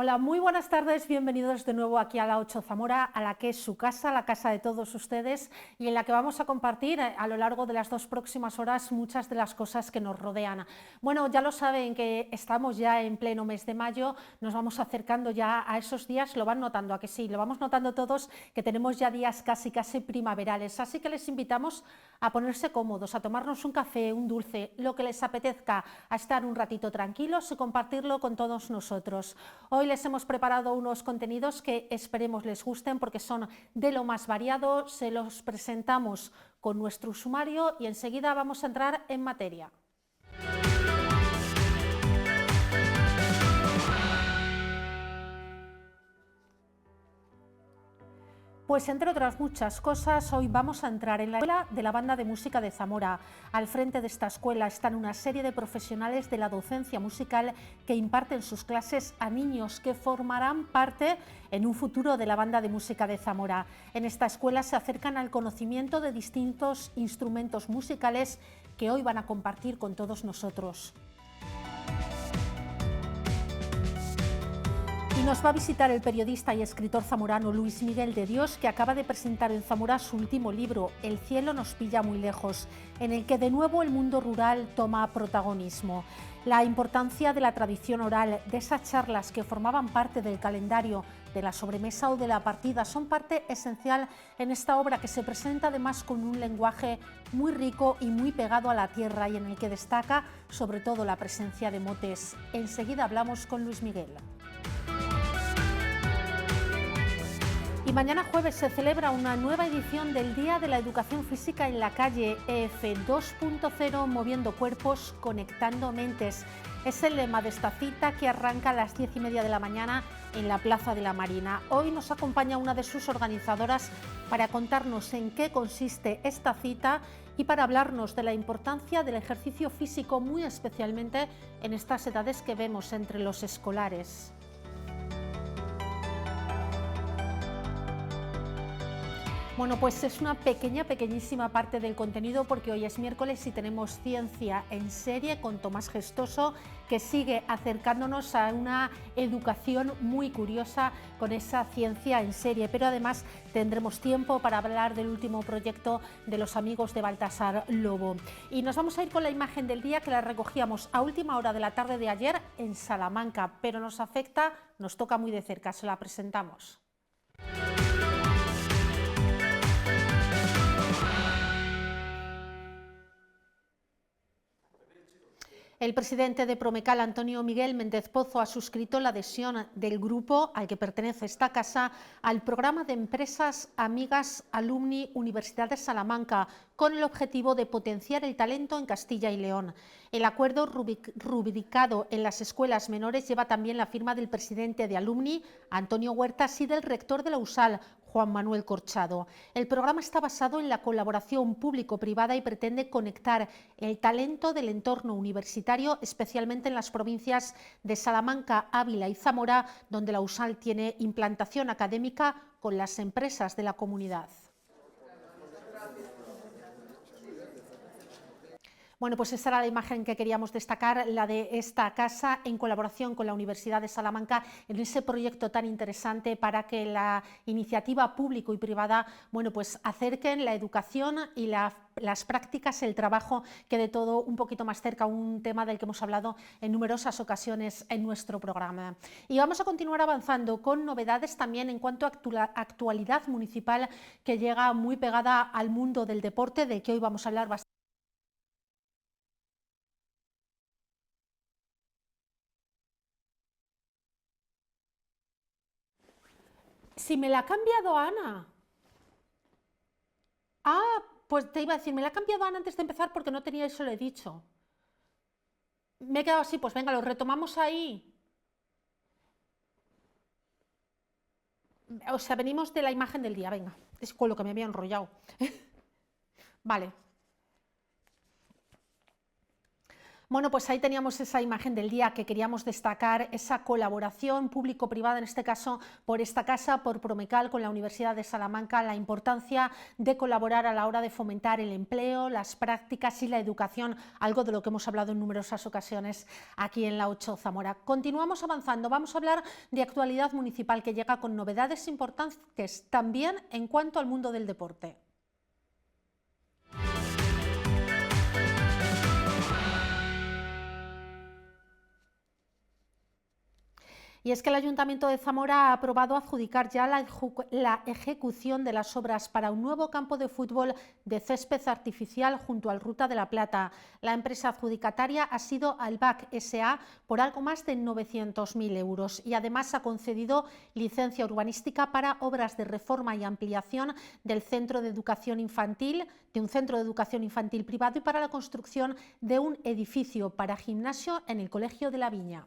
Hola, muy buenas tardes, bienvenidos de nuevo aquí a la 8 Zamora, a la que es su casa, la casa de todos ustedes y en la que vamos a compartir a lo largo de las 2 próximas horas muchas de las cosas que nos rodean. Bueno, ya lo saben que estamos ya en pleno mes de mayo, nos vamos acercando ya a esos días, lo van notando, ¿a que sí? Lo vamos notando todos, que tenemos ya días casi primaverales, así que les invitamos a ponerse cómodos, a tomarnos un café, un dulce, lo que les apetezca, a estar un ratito tranquilos y compartirlo con todos nosotros. Hoy les hemos preparado unos contenidos que esperemos les gusten porque son de lo más variado, se los presentamos con nuestro sumario y enseguida vamos a entrar en materia. Pues entre otras muchas cosas, hoy vamos a entrar en la escuela de la Banda de Música de Zamora. Al frente de esta escuela están una serie de profesionales de la docencia musical que imparten sus clases a niños que formarán parte en un futuro de la Banda de Música de Zamora. En esta escuela se acercan al conocimiento de distintos instrumentos musicales que hoy van a compartir con todos nosotros. Y nos va a visitar el periodista y escritor zamorano Luis Miguel de Dios, que acaba de presentar en Zamora su último libro, El cielo nos pilla muy lejos, en el que de nuevo el mundo rural toma protagonismo. La importancia de la tradición oral, de esas charlas que formaban parte del calendario, de la sobremesa o de la partida, son parte esencial en esta obra que se presenta además con un lenguaje muy rico y muy pegado a la tierra y en el que destaca sobre todo la presencia de motes. Enseguida hablamos con Luis Miguel. Y mañana jueves se celebra una nueva edición del Día de la Educación Física en la Calle, EF 2.0, moviendo cuerpos, conectando mentes. Es el lema de esta cita que arranca a las 10:30 de la mañana en la Plaza de la Marina. Hoy nos acompaña una de sus organizadoras para contarnos en qué consiste esta cita y para hablarnos de la importancia del ejercicio físico, muy especialmente en estas edades que vemos entre los escolares. Bueno, pues es una pequeñísima parte del contenido porque hoy es miércoles y tenemos Ciencia en Serie con Tomás Gestoso, que sigue acercándonos a una educación muy curiosa con esa ciencia en serie, pero además tendremos tiempo para hablar del último proyecto de los amigos de Baltasar Lobo. Y nos vamos a ir con la imagen del día que la recogíamos a última hora de la tarde de ayer en Salamanca, pero nos afecta, nos toca muy de cerca, se la presentamos. El presidente de Promecal, Antonio Miguel Méndez Pozo, ha suscrito la adhesión del grupo al que pertenece esta casa al programa de empresas amigas Alumni Universidad de Salamanca, con el objetivo de potenciar el talento en Castilla y León. El acuerdo rubricado en las escuelas menores lleva también la firma del presidente de Alumni, Antonio Huertas, y del rector de la USAL, Juan Manuel Corchado. El programa está basado en la colaboración público-privada y pretende conectar el talento del entorno universitario, especialmente en las provincias de Salamanca, Ávila y Zamora, donde la USAL tiene implantación académica, con las empresas de la comunidad. Bueno, pues esta era la imagen que queríamos destacar, la de esta casa en colaboración con la Universidad de Salamanca en ese proyecto tan interesante para que la iniciativa público y privada, bueno, pues acerquen la educación y las prácticas, el trabajo, que de todo un poquito más cerca, un tema del que hemos hablado en numerosas ocasiones en nuestro programa. Y vamos a continuar avanzando con novedades también en cuanto a actualidad municipal que llega muy pegada al mundo del deporte, de que hoy vamos a hablar bastante. Si me la ha cambiado Ana. Ah, pues te iba a decir, me la ha cambiado Ana antes de empezar porque no tenía eso, lo he dicho. Me he quedado así, pues venga, lo retomamos ahí. O sea, venimos de la imagen del día, venga. Es con lo que me había enrollado. Vale. Bueno, pues ahí teníamos esa imagen del día que queríamos destacar, esa colaboración público-privada, en este caso por esta casa, por Promecal, con la Universidad de Salamanca, la importancia de colaborar a la hora de fomentar el empleo, las prácticas y la educación, algo de lo que hemos hablado en numerosas ocasiones aquí en la 8 Zamora. Continuamos avanzando, vamos a hablar de actualidad municipal que llega con novedades importantes también en cuanto al mundo del deporte. Y es que el Ayuntamiento de Zamora ha aprobado adjudicar ya la ejecución de las obras para un nuevo campo de fútbol de césped artificial junto al Ruta de la Plata. La empresa adjudicataria ha sido Albac S.A. por algo más de 900.000 euros y además ha concedido licencia urbanística para obras de reforma y ampliación del centro de educación infantil, de un centro de educación infantil privado y para la construcción de un edificio para gimnasio en el Colegio de la Viña.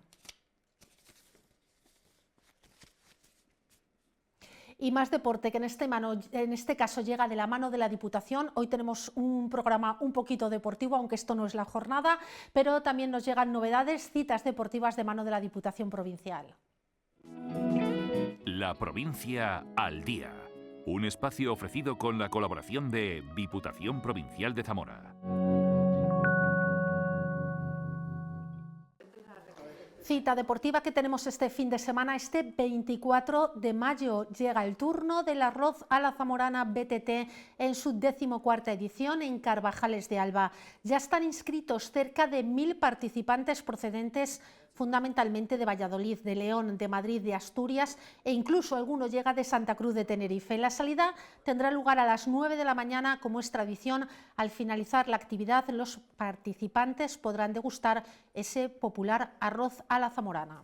Y más deporte, que en este caso llega de la mano de la Diputación. Hoy tenemos un programa un poquito deportivo, aunque esto no es la jornada, pero también nos llegan novedades, citas deportivas de mano de la Diputación Provincial. La provincia al día. Un espacio ofrecido con la colaboración de Diputación Provincial de Zamora. Cita deportiva que tenemos este fin de semana, este 24 de mayo. Llega el turno del arroz a la zamorana BTT en su 14ª edición en Carvajales de Alba. Ya están inscritos cerca de 1000 participantes procedentes fundamentalmente de Valladolid, de León, de Madrid, de Asturias e incluso alguno llega de Santa Cruz de Tenerife. La salida tendrá lugar a las 9 de la mañana, como es tradición. Al finalizar la actividad, los participantes podrán degustar ese popular arroz a la zamorana.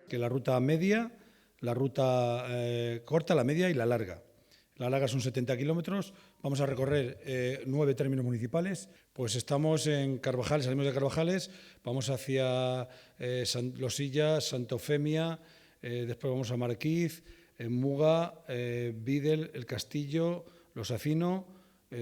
Que la ruta media, la ruta corta, la media y la larga. La larga son 70 kilómetros, vamos a recorrer 9 términos municipales. Pues estamos en Carvajales, salimos de Carvajales, vamos hacia Losillas, Santa Eufemia, después vamos a Marquiz, Muga, Videl, El Castillo, Los Acino,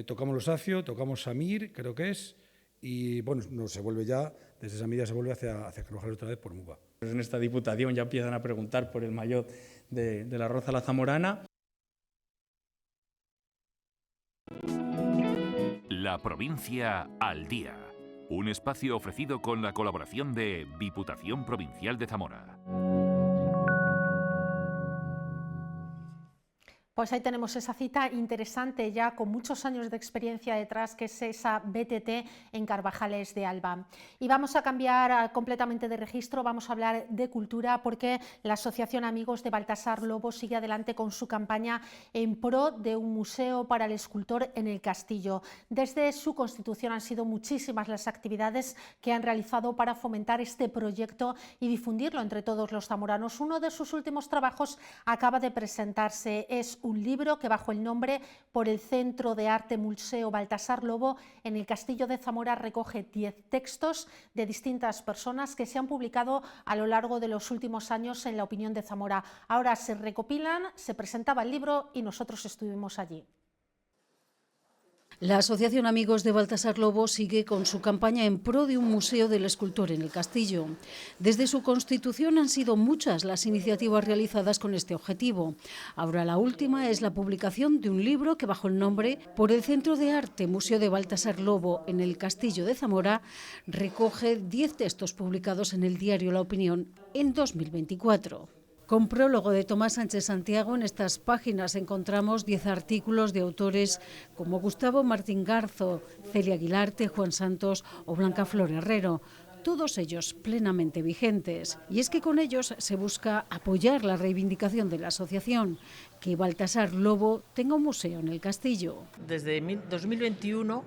tocamos Los Acio, tocamos Samir, creo que es, y bueno, no, se vuelve ya, desde Samir ya se vuelve hacia Carvajales otra vez por Muga. En esta diputación ya empiezan a preguntar por el maillot del arroz a la zamorana. La provincia al día. Un espacio ofrecido con la colaboración de Diputación Provincial de Zamora. Pues ahí tenemos esa cita interesante ya con muchos años de experiencia detrás, que es esa BTT en Carvajales de Alba. Y vamos a cambiar completamente de registro, vamos a hablar de cultura porque la Asociación Amigos de Baltasar Lobo sigue adelante con su campaña en pro de un museo para el escultor en el Castillo. Desde su constitución han sido muchísimas las actividades que han realizado para fomentar este proyecto y difundirlo entre todos los zamoranos. Uno de sus últimos trabajos acaba de presentarse, es un libro que bajo el nombre Por el Centro de Arte Museo Baltasar Lobo en el Castillo de Zamora recoge 10 textos de distintas personas que se han publicado a lo largo de los últimos años en La Opinión de Zamora. Ahora se recopilan, se presentaba el libro y nosotros estuvimos allí. La Asociación Amigos de Baltasar Lobo sigue con su campaña en pro de un museo del escultor en el Castillo. Desde su constitución han sido muchas las iniciativas realizadas con este objetivo. Ahora la última es la publicación de un libro que bajo el nombre Por el Centro de Arte Museo de Baltasar Lobo en el Castillo de Zamora recoge 10 textos publicados en el diario La Opinión en 2024. Con prólogo de Tomás Sánchez Santiago, en estas páginas encontramos 10 artículos de autores como Gustavo Martín Garzo, Celia Aguilarte, Juan Santos o Blanca Flor Herrero, todos ellos plenamente vigentes. Y es que con ellos se busca apoyar la reivindicación de la asociación, que Baltasar Lobo tenga un museo en el Castillo. Desde 2021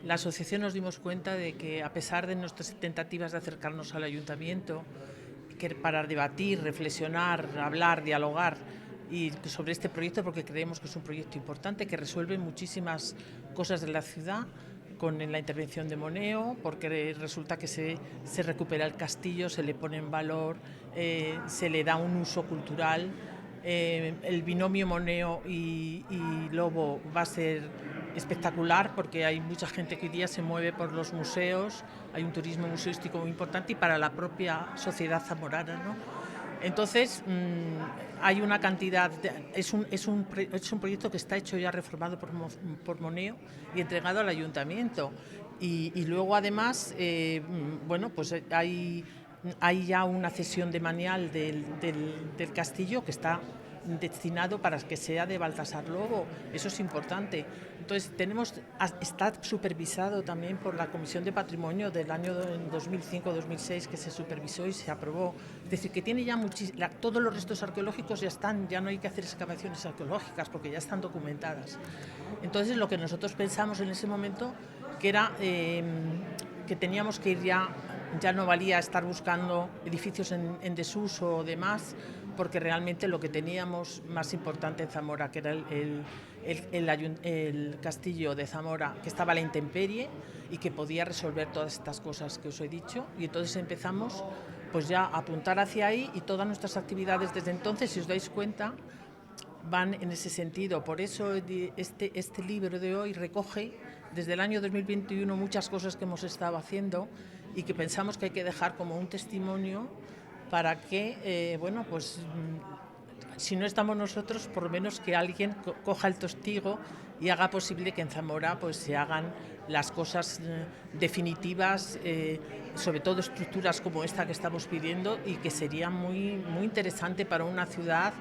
la asociación nos dimos cuenta de que a pesar de nuestras tentativas de acercarnos al ayuntamiento, que para debatir, reflexionar, hablar, dialogar y sobre este proyecto, porque creemos que es un proyecto importante que resuelve muchísimas cosas de la ciudad con la intervención de Moneo, porque resulta que se recupera el castillo, se le pone en valor, se le da un uso cultural. El binomio Moneo y Lobo va a ser espectacular, porque hay mucha gente que hoy día se mueve por los museos, hay un turismo museístico muy importante y para la propia sociedad zamorana, ¿no? Entonces, hay una cantidad, es un proyecto que está hecho ya reformado por Moneo y entregado al ayuntamiento. Y luego, además, bueno, pues hay ya una cesión de manial del castillo que está destinado para que sea de Baltasar Lobo. Eso es importante. Entonces, está supervisado también por la Comisión de Patrimonio del año 2005-2006, que se supervisó y se aprobó. Es decir, que tiene ya todos los restos arqueológicos ya están, ya no hay que hacer excavaciones arqueológicas porque ya están documentadas. Entonces, lo que nosotros pensamos en ese momento que era que teníamos que ir ya no valía estar buscando edificios en desuso o demás, porque realmente lo que teníamos más importante en Zamora, que era el castillo de Zamora, que estaba a la intemperie y que podía resolver todas estas cosas que os he dicho, y entonces empezamos pues ya a apuntar hacia ahí, y todas nuestras actividades desde entonces, si os dais cuenta, van en ese sentido. Por eso este libro de hoy recoge desde el año 2021 muchas cosas que hemos estado haciendo y que pensamos que hay que dejar como un testimonio para que, bueno, pues si no estamos nosotros, por lo menos que alguien coja el testigo y haga posible que en Zamora pues se hagan las cosas definitivas, sobre todo estructuras como esta que estamos pidiendo, y que sería muy interesante para una ciudad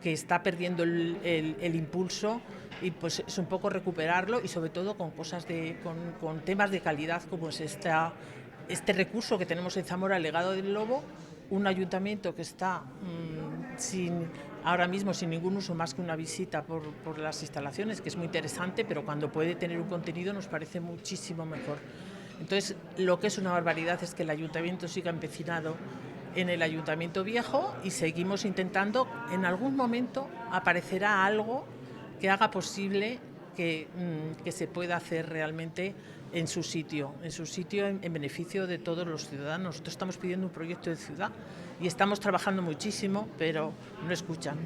que está perdiendo el impulso, y pues es un poco recuperarlo, y sobre todo con cosas con temas de calidad como es este recurso que tenemos en Zamora, el legado del lobo, un ayuntamiento que está ahora mismo sin ningún uso más que una visita por las instalaciones, que es muy interesante, pero cuando puede tener un contenido nos parece muchísimo mejor. Entonces, lo que es una barbaridad es que el ayuntamiento siga empecinado en el ayuntamiento viejo, y seguimos intentando, en algún momento aparecerá algo que haga posible que se pueda hacer realmente en su sitio en beneficio de todos los ciudadanos. Nosotros estamos pidiendo un proyecto de ciudad y estamos trabajando muchísimo, pero no escuchan.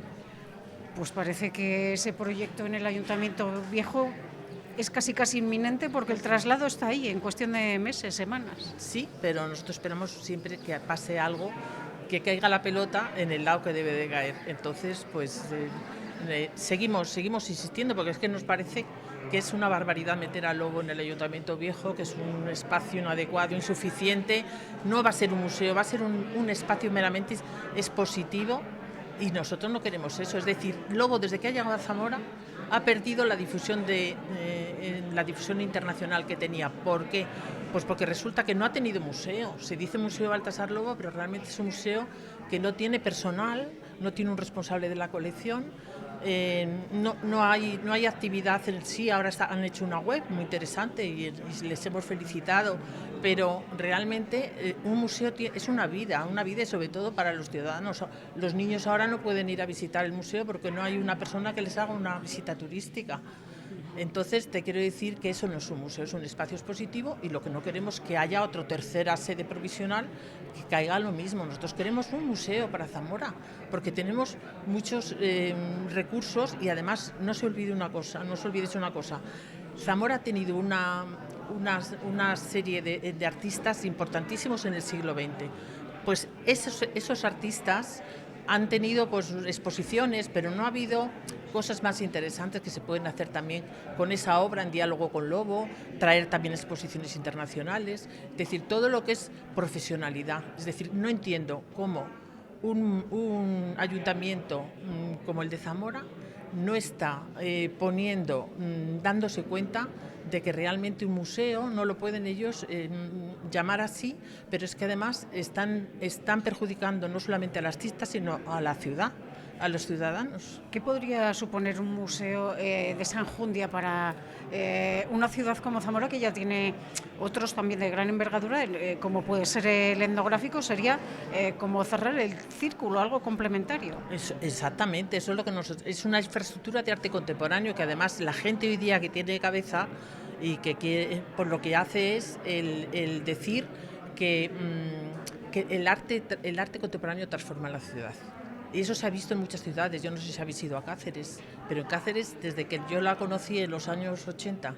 Pues parece que ese proyecto en el Ayuntamiento Viejo es casi inminente, porque el traslado está ahí en cuestión de meses, semanas. Sí, pero nosotros esperamos siempre que pase algo, que caiga la pelota en el lado que debe de caer. Entonces, pues seguimos insistiendo, porque es que nos parece que es una barbaridad meter al lobo en el Ayuntamiento Viejo, que es un espacio inadecuado, insuficiente. No va a ser un museo, va a ser un espacio meramente expositivo, y nosotros no queremos eso. Es decir, Lobo, desde que ha llegado a Zamora, ha perdido la difusión internacional que tenía. ¿Por qué? Pues porque resulta que no ha tenido museo. Se dice Museo Baltasar Lobo, pero realmente es un museo que no tiene personal, no tiene un responsable de la colección. No hay actividad en sí. Ahora han hecho una web muy interesante y les hemos felicitado, pero realmente un museo es una vida y sobre todo para los ciudadanos. Los niños ahora no pueden ir a visitar el museo porque no hay una persona que les haga una visita turística. Entonces te quiero decir que eso no es un museo, es un espacio expositivo, y lo que no queremos es que haya otra tercera sede provisional que caiga lo mismo. Nosotros queremos un museo para Zamora, porque tenemos muchos recursos, y además no se olvidéis una cosa, Zamora ha tenido una serie de artistas importantísimos en el siglo XX. Pues esos artistas han tenido pues exposiciones, pero no ha habido cosas más interesantes que se pueden hacer también con esa obra en diálogo con Lobo, traer también exposiciones internacionales, es decir, todo lo que es profesionalidad. Es decir, no entiendo cómo un ayuntamiento como el de Zamora no está dándose cuenta de que realmente un museo no lo pueden ellos llamar así, pero es que además están perjudicando no solamente al artista, sino a la ciudad, a los ciudadanos. ¿Qué podría suponer un museo de San Jundia para una ciudad como Zamora, que ya tiene otros también de gran envergadura, como puede ser el etnográfico? Sería como cerrar el círculo, algo complementario. Exactamente, eso es lo que es una infraestructura de arte contemporáneo, que además la gente hoy día que tiene cabeza y que por lo que hace es el decir que el arte contemporáneo transforma la ciudad. Y eso se ha visto en muchas ciudades. Yo no sé si habéis ido a Cáceres, pero en Cáceres, desde que yo la conocí en los años 80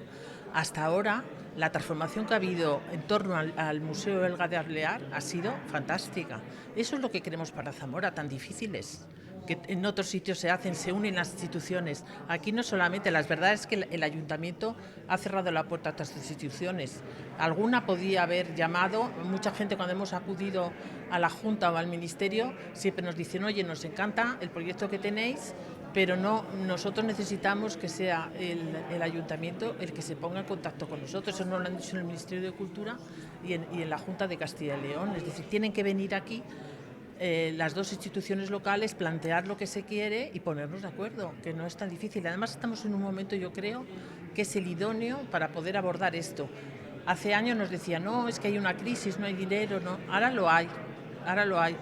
hasta ahora, la transformación que ha habido en torno al Museo Belga de Arlear ha sido fantástica. Eso es lo que queremos para Zamora, tan difíciles, que en otros sitios se hacen, se unen las instituciones. Aquí no solamente, la verdad es que el ayuntamiento ha cerrado la puerta a otras instituciones. Alguna podía haber llamado, mucha gente cuando hemos acudido a la Junta o al Ministerio siempre nos dicen, oye, nos encanta el proyecto que tenéis, pero no, nosotros necesitamos que sea el ayuntamiento el que se ponga en contacto con nosotros. Eso nos lo han dicho en el Ministerio de Cultura y en la Junta de Castilla y León. Es decir, tienen que venir aquí las dos instituciones locales, plantear lo que se quiere y ponernos de acuerdo, que no es tan difícil. Además estamos en un momento, yo creo, que es el idóneo para poder abordar esto. Hace años nos decían, no, es que hay una crisis, no hay dinero, no. Ahora lo hay, ahora lo hay.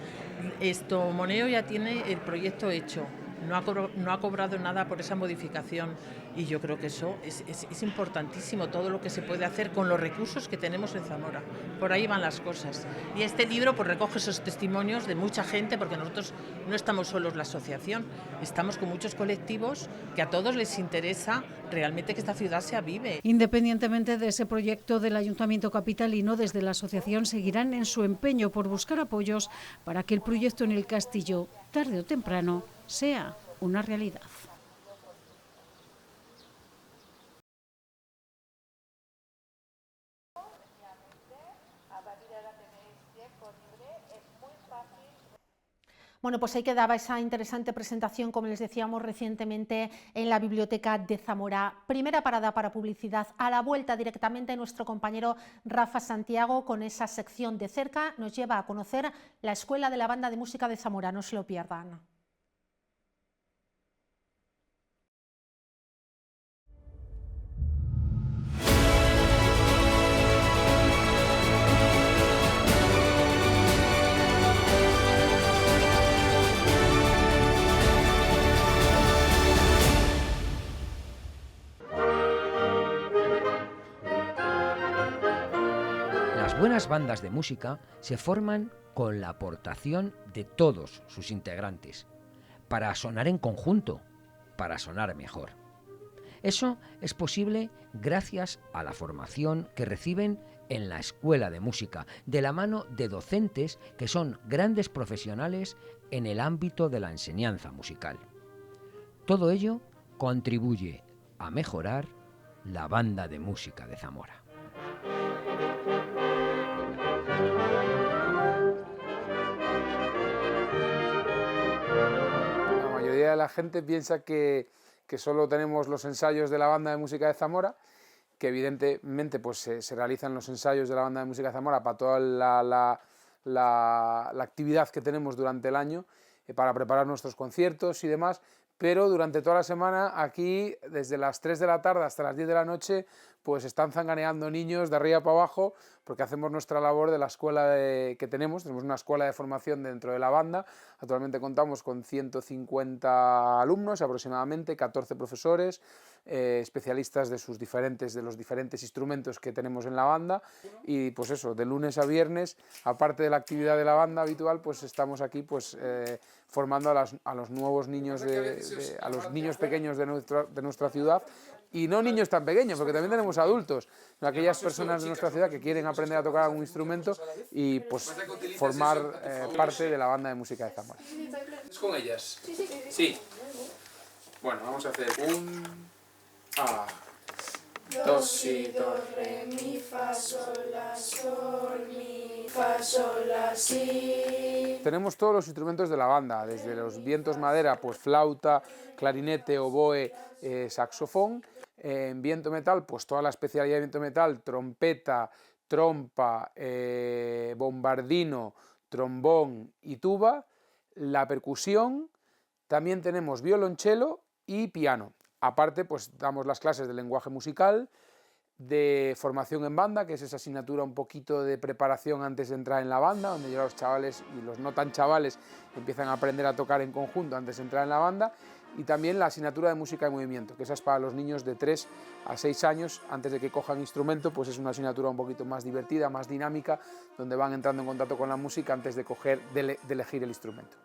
Moneo ya tiene el proyecto hecho. No ha cobrado nada por esa modificación y yo creo que eso es importantísimo, todo lo que se puede hacer con los recursos que tenemos en Zamora. Por ahí van las cosas. Y este libro pues recoge esos testimonios de mucha gente, porque nosotros no estamos solos la asociación, estamos con muchos colectivos que a todos les interesa realmente que esta ciudad se avive. Independientemente de ese proyecto del Ayuntamiento capitalino, desde la asociación seguirán en su empeño por buscar apoyos para que el proyecto en el castillo, tarde o temprano, sea una realidad. Bueno, pues ahí quedaba esa interesante presentación, como les decíamos recientemente, en la Biblioteca de Zamora. Primera parada para publicidad. A la vuelta directamente nuestro compañero Rafa Santiago con esa sección de cerca nos lleva a conocer la Escuela de la Banda de Música de Zamora. No se lo pierdan. Las buenas bandas de música se forman con la aportación de todos sus integrantes, para sonar en conjunto, para sonar mejor. Eso es posible gracias a la formación que reciben en la Escuela de Música, de la mano de docentes que son grandes profesionales en el ámbito de la enseñanza musical. Todo ello contribuye a mejorar la Banda de Música de Zamora. La mayoría de la gente piensa que solo tenemos los ensayos de la Banda de Música de Zamora, que evidentemente pues, se realizan los ensayos de la Banda de Música de Zamora para toda la actividad que tenemos durante el año, para preparar nuestros conciertos y demás, pero durante toda la semana aquí, desde las 3 de la tarde hasta las 10 de la noche, pues están zanganeando niños de arriba para abajo, porque hacemos nuestra labor de la escuela que tenemos una escuela de formación dentro de la banda. Actualmente contamos con 150 alumnos aproximadamente, 14 profesores, especialistas de los diferentes instrumentos que tenemos en la banda, y pues eso, de lunes a viernes, aparte de la actividad de la banda habitual, pues estamos aquí pues formando a los nuevos niños, a los niños pequeños de nuestra ciudad, y no niños tan pequeños, porque también tenemos adultos, aquellas personas de nuestra ciudad que quieren aprender a tocar algún instrumento y pues formar parte de la Banda de Música de Zamora. ¿Es con ellas? Sí. Bueno, vamos a hacer un A, dos, si, do, re, mi, fa, sol, la, sol, mi, fa, sol, la, si. Tenemos todos los instrumentos de la banda, desde los vientos madera, pues flauta, clarinete, oboe, saxofón. En viento metal, pues toda la especialidad de viento metal, trompeta, trompa, bombardino, trombón y tuba. La percusión, también tenemos violonchelo y piano. Aparte, pues damos las clases de lenguaje musical, de formación en banda, que es esa asignatura un poquito de preparación antes de entrar en la banda, donde ya los chavales y los no tan chavales empiezan a aprender a tocar en conjunto antes de entrar en la banda. Y también la asignatura de música de movimiento, que esa es para los niños de 3 a 6 años, antes de que cojan instrumento, pues es una asignatura un poquito más divertida, más dinámica, donde van entrando en contacto con la música antes de elegir el instrumento.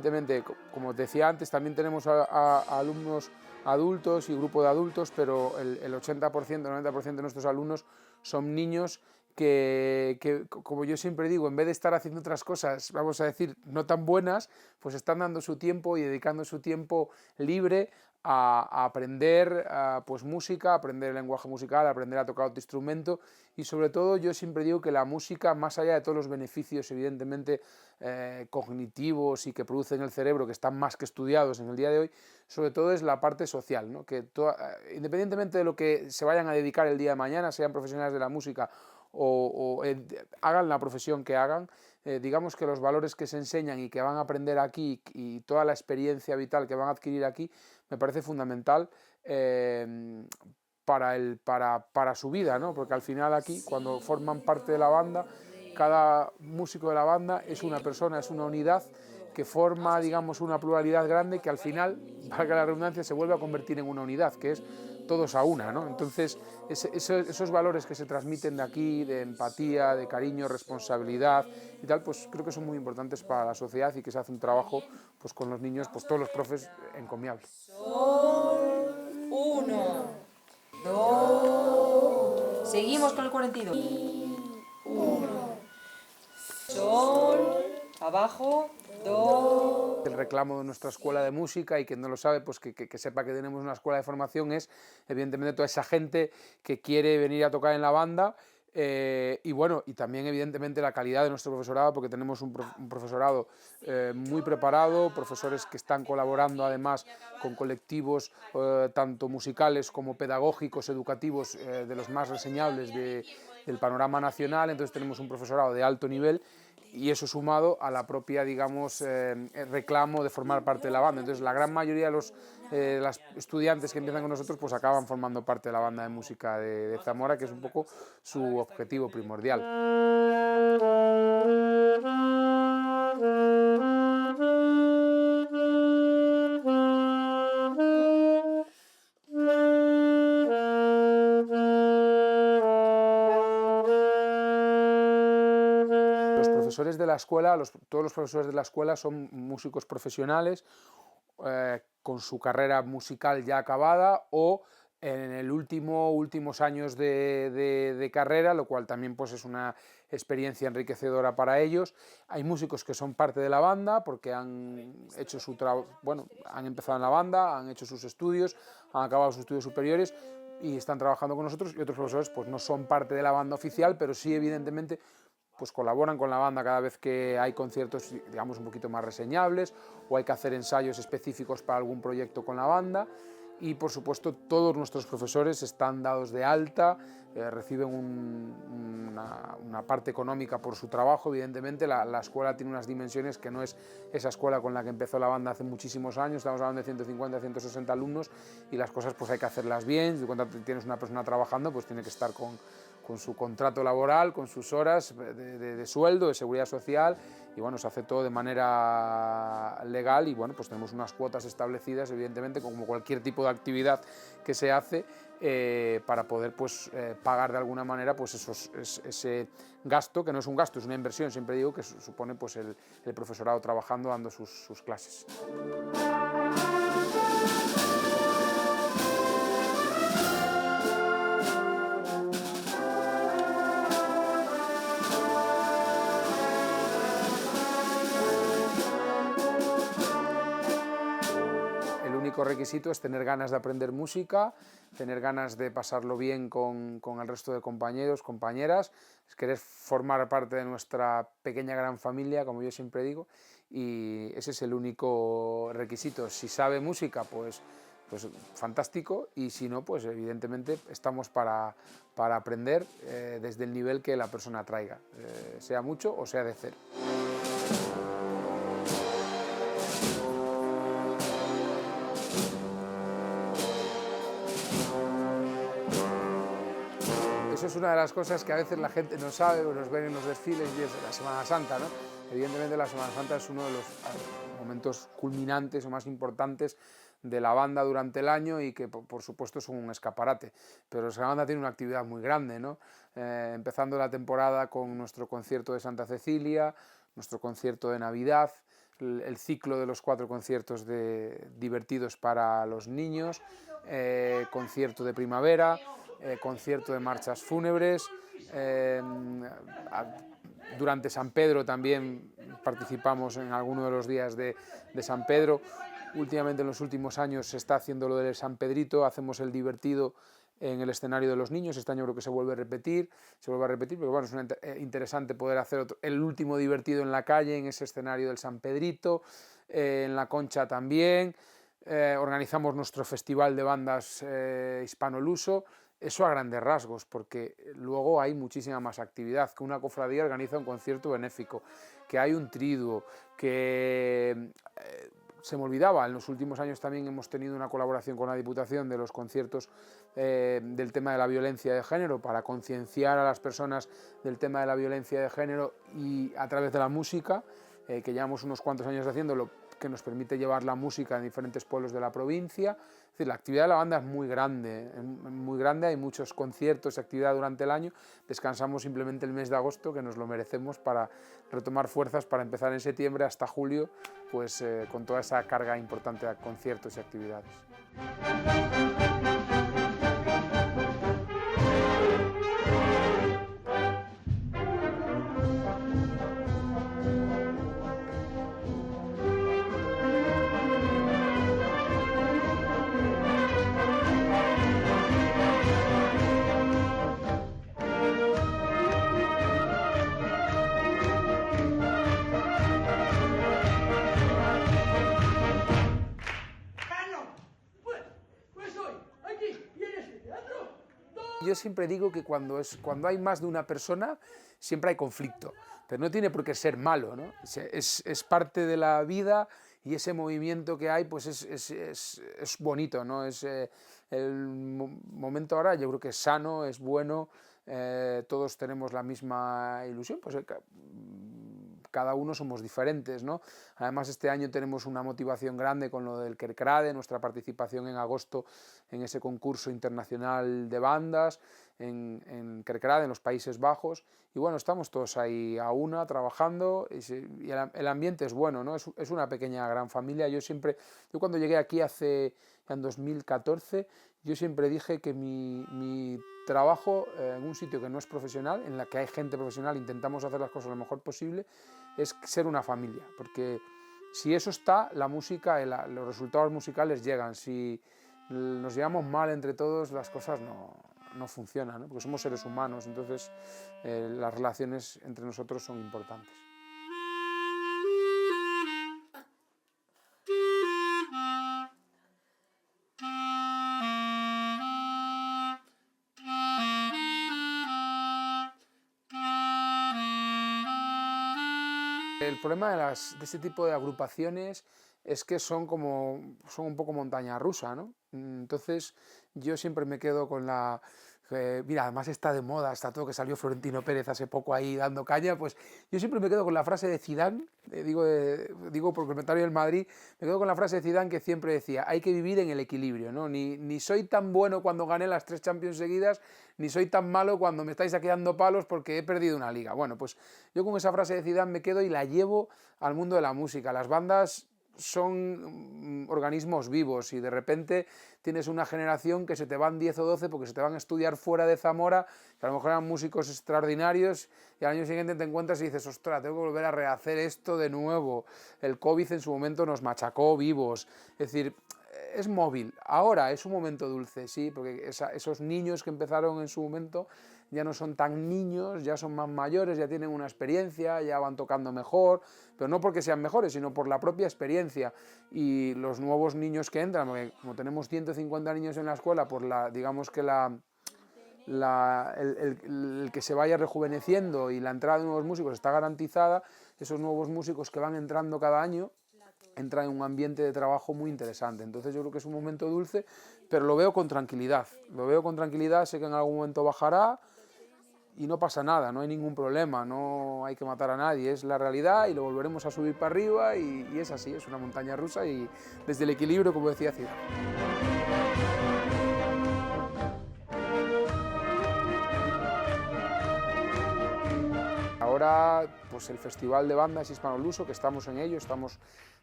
evidentemente, como te decía antes, también tenemos a alumnos adultos y grupo de adultos, pero el 80%, 90% de nuestros alumnos son niños que, como yo siempre digo, en vez de estar haciendo otras cosas, vamos a decir, no tan buenas, pues están dando su tiempo y dedicando su tiempo libre a aprender pues música, a aprender el lenguaje musical, a aprender a tocar otro instrumento, y sobre todo yo siempre digo que la música, más allá de todos los beneficios evidentemente cognitivos y que producen el cerebro, que están más que estudiados en el día de hoy, sobre todo es la parte social, ¿no? Que independientemente de lo que se vayan a dedicar el día de mañana, sean profesionales de la música o hagan la profesión que hagan, digamos que los valores que se enseñan y que van a aprender aquí y toda la experiencia vital que van a adquirir aquí me parece fundamental para su vida, ¿no? Porque al final aquí, cuando forman parte de la banda, cada músico de la banda es una persona, es una unidad que forma, digamos, una pluralidad grande que al final, valga la redundancia, se vuelve a convertir en una unidad, que es todos a una, ¿no? Entonces, esos valores que se transmiten de aquí, de empatía, de cariño, responsabilidad y tal, pues creo que son muy importantes para la sociedad y que se hace un trabajo pues con los niños, pues todos los profes, encomiable. Sol, 1, 2, seguimos con el 42. 1, sol, abajo, 2. El reclamo de nuestra escuela de música, y quien no lo sabe, pues que sepa que tenemos una escuela de formación, es evidentemente toda esa gente que quiere venir a tocar en la banda, y bueno, y también evidentemente la calidad de nuestro profesorado, porque tenemos un profesorado muy preparado, profesores que están colaborando además con colectivos tanto musicales como pedagógicos, educativos, de los más reseñables del panorama nacional. Entonces tenemos un profesorado de alto nivel, y eso sumado a la propia, digamos, reclamo de formar parte de la banda. Entonces la gran mayoría de los estudiantes que empiezan con nosotros pues acaban formando parte de la banda de música de Zamora, que es un poco su objetivo primordial. Los profesores de la escuela, todos los profesores de la escuela son músicos profesionales con su carrera musical ya acabada o en el últimos años de carrera, lo cual también pues, es una experiencia enriquecedora para ellos. Hay músicos que son parte de la banda porque han hecho su han empezado en la banda, han hecho sus estudios, han acabado sus estudios superiores y están trabajando con nosotros, y otros profesores pues, no son parte de la banda oficial, pero sí evidentemente pues colaboran con la banda cada vez que hay conciertos, digamos, un poquito más reseñables, o hay que hacer ensayos específicos para algún proyecto con la banda. Y por supuesto todos nuestros profesores están dados de alta, reciben una parte económica por su trabajo. Evidentemente la escuela tiene unas dimensiones que no es esa escuela con la que empezó la banda hace muchísimos años, estamos hablando de 150, 160 alumnos, y las cosas pues hay que hacerlas bien. Si cuando tienes una persona trabajando pues tiene que estar con su contrato laboral, con sus horas de sueldo, de seguridad social, y bueno, se hace todo de manera legal, y bueno, pues tenemos unas cuotas establecidas, evidentemente, como cualquier tipo de actividad que se hace, para poder pues pagar de alguna manera pues ese gasto, que no es un gasto, es una inversión, siempre digo, que supone pues el profesorado trabajando, dando sus clases. Requisito es tener ganas de aprender música, tener ganas de pasarlo bien con el resto de compañeros, compañeras, querer formar parte de nuestra pequeña gran familia, como yo siempre digo, y ese es el único requisito. Si sabe música, pues fantástico, y si no, pues evidentemente estamos para aprender desde el nivel que la persona traiga, sea mucho o sea de cero. Eso es una de las cosas que a veces la gente no sabe o nos ven en los desfiles, y es la Semana Santa, ¿no? Evidentemente la Semana Santa es uno de los momentos culminantes o más importantes de la banda durante el año, y que por supuesto es un escaparate, pero la banda tiene una actividad muy grande, ¿no? Empezando la temporada con nuestro concierto de Santa Cecilia, nuestro concierto de Navidad, el ciclo de los 4 conciertos divertidos para los niños, concierto de primavera, concierto de marchas fúnebres. Durante San Pedro también participamos en alguno de los días de San Pedro. Últimamente, en los últimos años, se está haciendo lo del San Pedrito, hacemos el divertido en el escenario de los niños. Este año creo que se vuelve a repetir, porque bueno, es interesante poder hacer el último divertido en la calle, en ese escenario del San Pedrito. En La Concha también. Organizamos nuestro festival de bandas hispano-luso. Eso a grandes rasgos, porque luego hay muchísima más actividad, que una cofradía organiza un concierto benéfico, que hay un triduo, que se me olvidaba, en los últimos años también hemos tenido una colaboración con la Diputación de los conciertos del tema de la violencia de género, para concienciar a las personas del tema de la violencia de género y a través de la música, que llevamos unos cuantos años haciéndolo, que nos permite llevar la música en diferentes pueblos de la provincia. Es decir, la actividad de la banda es muy grande, hay muchos conciertos y actividad durante el año. Descansamos simplemente el mes de agosto, que nos lo merecemos, para retomar fuerzas para empezar en septiembre hasta julio, pues con toda esa carga importante de conciertos y actividades. Yo siempre digo que cuando hay más de una persona, siempre hay conflicto, pero no tiene por qué ser malo, ¿no? Es parte de la vida, y ese movimiento que hay pues es bonito, ¿no? El momento ahora yo creo que es sano, es bueno, todos tenemos la misma ilusión, pues cada uno somos diferentes, ¿no? Además, este año tenemos una motivación grande con lo del Kerkrade, nuestra participación en agosto en ese concurso internacional de bandas en Kerkrade, en los Países Bajos, y bueno, estamos todos ahí a una, trabajando, y el ambiente es bueno, ¿no? Es una pequeña gran familia. Yo cuando llegué aquí en 2014, yo siempre dije que mi trabajo en un sitio que no es profesional, en la que hay gente profesional, intentamos hacer las cosas lo mejor posible, es ser una familia, porque si eso está, la música, los resultados musicales llegan. Si nos llevamos mal entre todos, las cosas no funcionan, ¿no? Porque somos seres humanos, entonces las relaciones entre nosotros son importantes. El problema de este tipo de agrupaciones es que son un poco montaña rusa, ¿no? Entonces yo siempre me quedo con mira, además está de moda, está todo, que salió Florentino Pérez hace poco ahí dando caña, pues yo siempre me quedo con la frase de Zidane, digo por comentario del Madrid, me quedo con la frase de Zidane, que siempre decía: hay que vivir en el equilibrio, ¿no? Ni soy tan bueno cuando gané las 3 Champions seguidas, ni soy tan malo cuando me estáis aquí dando palos porque he perdido una liga. Bueno, pues yo con esa frase de Zidane me quedo y la llevo al mundo de la música. Las bandas son organismos vivos, y de repente tienes una generación que se te van 10 o 12 porque se te van a estudiar fuera de Zamora, que a lo mejor eran músicos extraordinarios, y al año siguiente te encuentras y dices: ostras, tengo que volver a rehacer esto de nuevo. El COVID en su momento nos machacó vivos. Es decir, es móvil. Ahora es un momento dulce, sí, porque esos niños que empezaron en su momento ya no son tan niños, ya son más mayores, ya tienen una experiencia, ya van tocando mejor, pero no porque sean mejores, sino por la propia experiencia. Y los nuevos niños que entran, porque como tenemos 150 niños en la escuela, pues digamos que el que se vaya rejuveneciendo y la entrada de nuevos músicos está garantizada. Esos nuevos músicos que van entrando cada año entran en un ambiente de trabajo muy interesante. Entonces yo creo que es un momento dulce, pero lo veo con tranquilidad. Sé que en algún momento bajará y no pasa nada, no hay ningún problema, no hay que matar a nadie, es la realidad y lo volveremos a subir para arriba, y es así, es una montaña rusa, y desde el equilibrio, como decía Zidane. vendrá pues, el Festival de Bandas Hispano-Luso, que estamos en ello, estamos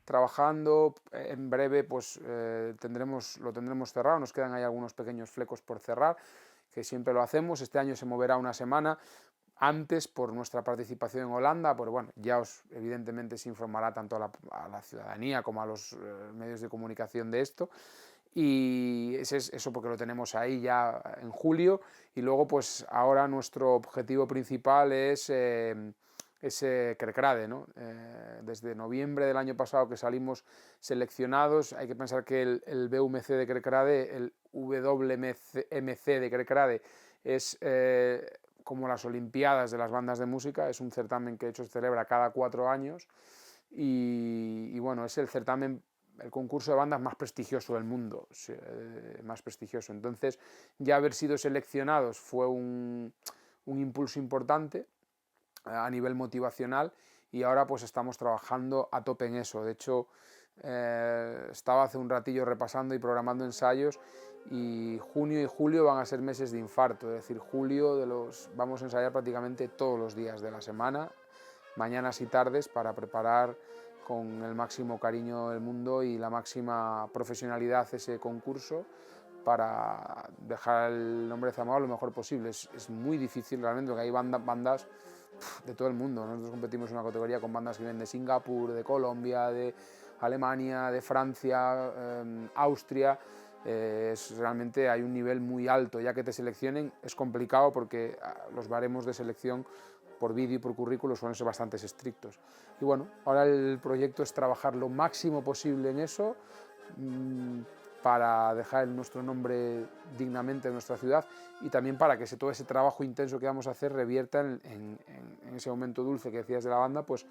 trabajando. En breve pues, lo tendremos cerrado, nos quedan ahí algunos pequeños flecos por cerrar, que siempre lo hacemos. Este año se moverá una semana antes por nuestra participación en Holanda, pero bueno, ya evidentemente se informará tanto a la ciudadanía como a los medios de comunicación de esto. Y eso porque lo tenemos ahí ya en julio. Y luego pues ahora nuestro objetivo principal es Kerkrade, ¿no? Desde noviembre del año pasado que salimos seleccionados. Hay que pensar que el BUMC de Kerkrade, el WMC de Kerkrade, es como las Olimpiadas de las bandas de música. Es un certamen que de hecho se celebra cada 4 años y bueno, es el certamen, el concurso de bandas más prestigioso del mundo, más prestigioso. Entonces, ya haber sido seleccionados fue un impulso importante a nivel motivacional, y ahora pues estamos trabajando a tope en eso. De hecho, estaba hace un ratillo repasando y programando ensayos, y junio y julio van a ser meses de infarto. Es decir, vamos a ensayar prácticamente todos los días de la semana, mañanas y tardes, para preparar con el máximo cariño del mundo y la máxima profesionalidad ese concurso, para dejar el nombre de Zamora lo mejor posible. Es muy difícil realmente, porque hay bandas de todo el mundo. Nosotros competimos en una categoría con bandas que vienen de Singapur, de Colombia, de Alemania, de Francia, Austria. Realmente hay un nivel muy alto. Ya que te seleccionen es complicado, porque los baremos de selección por vídeo y por currículo suelen ser bastante estrictos. Y bueno, ahora el proyecto es trabajar lo máximo posible en eso, para dejar nuestro nombre dignamente en nuestra ciudad, y también para que todo ese trabajo intenso que vamos a hacer revierta en ese momento dulce que decías de la banda, pues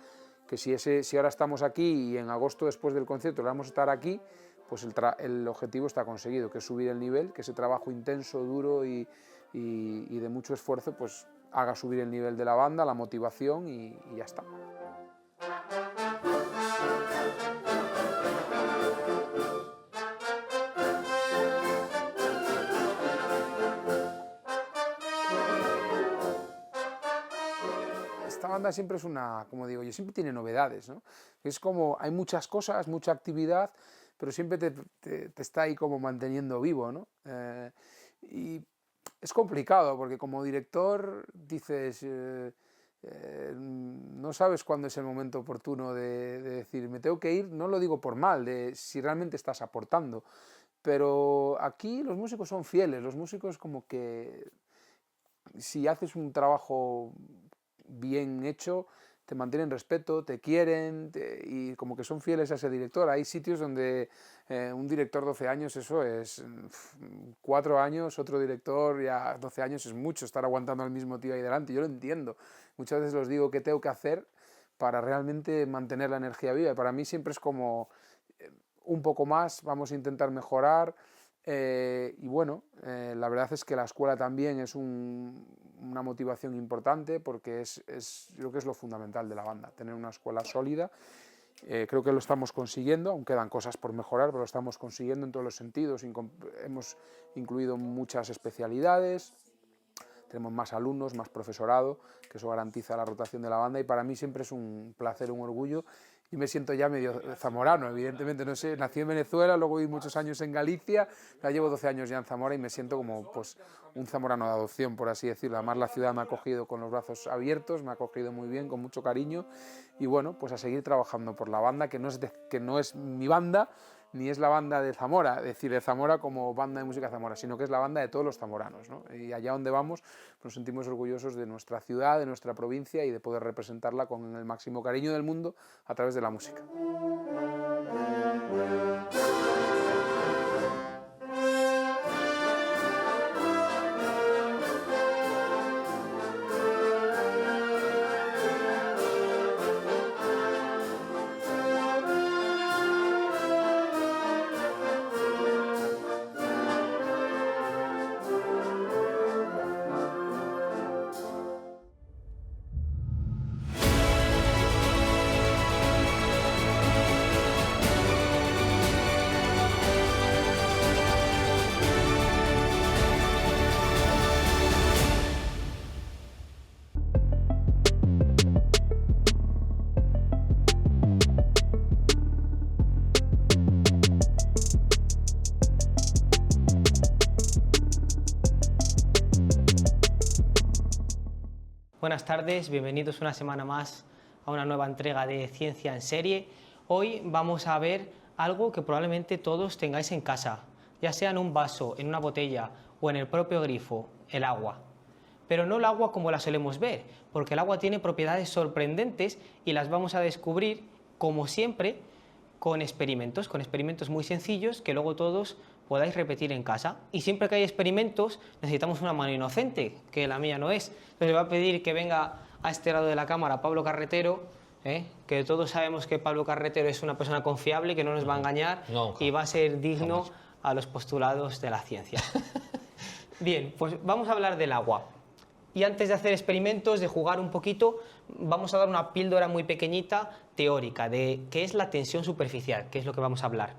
que si ahora estamos aquí y en agosto, después del concierto, vamos a estar aquí, pues el objetivo está conseguido, que es subir el nivel, que ese trabajo intenso, duro y de mucho esfuerzo pues haga subir el nivel de la banda, la motivación, y ya está. Esta banda siempre es como digo yo, siempre tiene novedades, ¿no? Es como, hay muchas cosas, mucha actividad, pero siempre te está ahí como manteniendo vivo, ¿no? Y es complicado, porque como director dices, no sabes cuándo es el momento oportuno de decir, me tengo que ir. No lo digo por mal, de si realmente estás aportando, pero aquí los músicos son fieles. Los músicos, como que si haces un trabajo bien hecho, te mantienen respeto, te quieren, y como que son fieles a ese director. Hay sitios donde un director 12 años, eso es 4 años, otro director ya 12 años es mucho, estar aguantando al mismo tío ahí delante. Yo lo entiendo. Muchas veces los digo qué tengo que hacer para realmente mantener la energía viva. Y para mí siempre es como un poco más, vamos a intentar mejorar. Y bueno, la verdad es que la escuela también es una motivación importante, porque yo creo que es lo fundamental de la banda, tener una escuela sólida. Creo que lo estamos consiguiendo, aún quedan cosas por mejorar, pero lo estamos consiguiendo en todos los sentidos. Hemos incluido muchas especialidades, tenemos más alumnos, más profesorado, que eso garantiza la rotación de la banda, y para mí siempre es un placer, un orgullo. Y me siento ya medio zamorano, evidentemente, no sé, nací en Venezuela, luego viví muchos años en Galicia, ya llevo 12 años ya en Zamora, y me siento como pues un zamorano de adopción, por así decirlo. Además, la ciudad me ha acogido con los brazos abiertos, me ha acogido muy bien, con mucho cariño, y bueno, pues a seguir trabajando por la banda, que no es mi banda, ni es la banda de Zamora, es decir, de Zamora como banda de música Zamora, sino que es la banda de todos los zamoranos, ¿no? Y allá donde vamos nos sentimos orgullosos de nuestra ciudad, de nuestra provincia, y de poder representarla con el máximo cariño del mundo a través de la música. buenas tardes, bienvenidos una semana más a una nueva entrega de Ciencia en Serie. Hoy vamos a ver algo que probablemente todos tengáis en casa, ya sea en un vaso, en una botella o en el propio grifo, el agua. Pero no el agua como la solemos ver, porque el agua tiene propiedades sorprendentes y las vamos a descubrir, como siempre, con experimentos muy sencillos que luego todos podáis repetir en casa. Y siempre que hay experimentos necesitamos una mano inocente, que la mía no es. Entonces le voy a pedir que venga a este lado de la cámara Pablo Carretero, que todos sabemos que Pablo Carretero es una persona confiable, que no nos va a engañar y va a ser digno a los postulados de la ciencia. Bien, pues vamos a hablar del agua. Y antes de hacer experimentos, de jugar un poquito, vamos a dar una píldora muy pequeñita teórica de qué es la tensión superficial, que es lo que vamos a hablar.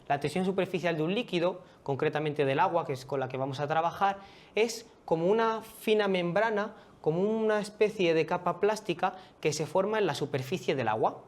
La tensión superficial de un líquido, concretamente del agua, que es con la que vamos a trabajar, es como una fina membrana, como una especie de capa plástica que se forma en la superficie del agua.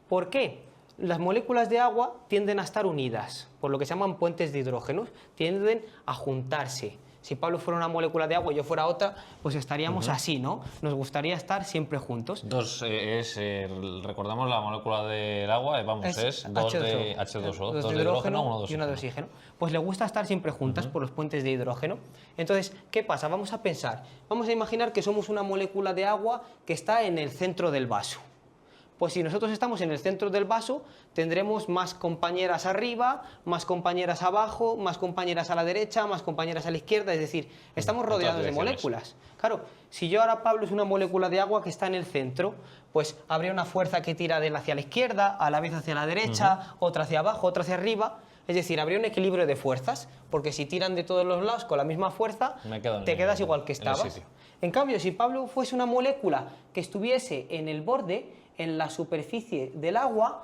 ¿Por qué? Las moléculas de agua tienden a estar unidas, por lo que se llaman puentes de hidrógenos, tienden a juntarse. Si Pablo fuera una molécula de agua y yo fuera otra, pues estaríamos así, ¿no? Nos gustaría estar siempre juntos. Recordamos la molécula del agua, es dos de H2O, dos de hidrógeno y una de oxígeno. Pues le gusta estar siempre juntas por los puentes de hidrógeno. Entonces, ¿qué pasa? Vamos a pensar, vamos a imaginar que somos una molécula de agua que está en el centro del vaso. Pues si nosotros estamos en el centro del vaso, tendremos más compañeras arriba, más compañeras abajo, más compañeras a la derecha, más compañeras a la izquierda, es decir, estamos rodeados de moléculas. Claro, si yo ahora, Pablo, es una molécula de agua que está en el centro, pues habría una fuerza que tira de él hacia la izquierda, a la vez hacia la derecha, otra hacia abajo, otra hacia arriba. Es decir, habría un equilibrio de fuerzas, porque si tiran de todos los lados con la misma fuerza, te quedas igual que estabas. En cambio, si Pablo fuese una molécula que estuviese en el borde, en la superficie del agua,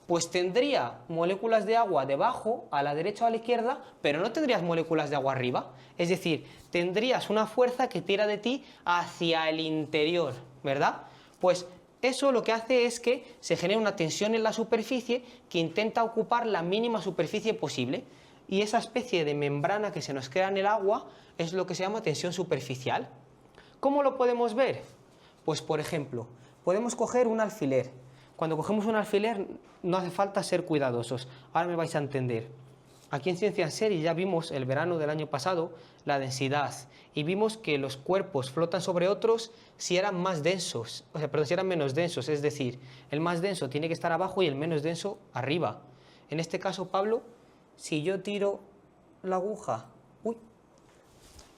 pues tendría moléculas de agua debajo, a la derecha o a la izquierda, pero no tendrías moléculas de agua arriba. Es decir, tendrías una fuerza que tira de ti hacia el interior, ¿verdad? Pues eso lo que hace es que se genera una tensión en la superficie que intenta ocupar la mínima superficie posible. Y esa especie de membrana que se nos crea en el agua es lo que se llama tensión superficial. ¿Cómo lo podemos ver? Pues, por ejemplo, podemos coger un alfiler. Cuando cogemos un alfiler no hace falta ser cuidadosos. Ahora me vais a entender. Aquí en Ciencia en Serie ya vimos el verano del año pasado la densidad y vimos que los cuerpos flotan sobre otros si eran más densos, si eran menos densos, es decir, el más denso tiene que estar abajo y el menos denso arriba. En este caso, Pablo, si yo tiro la aguja,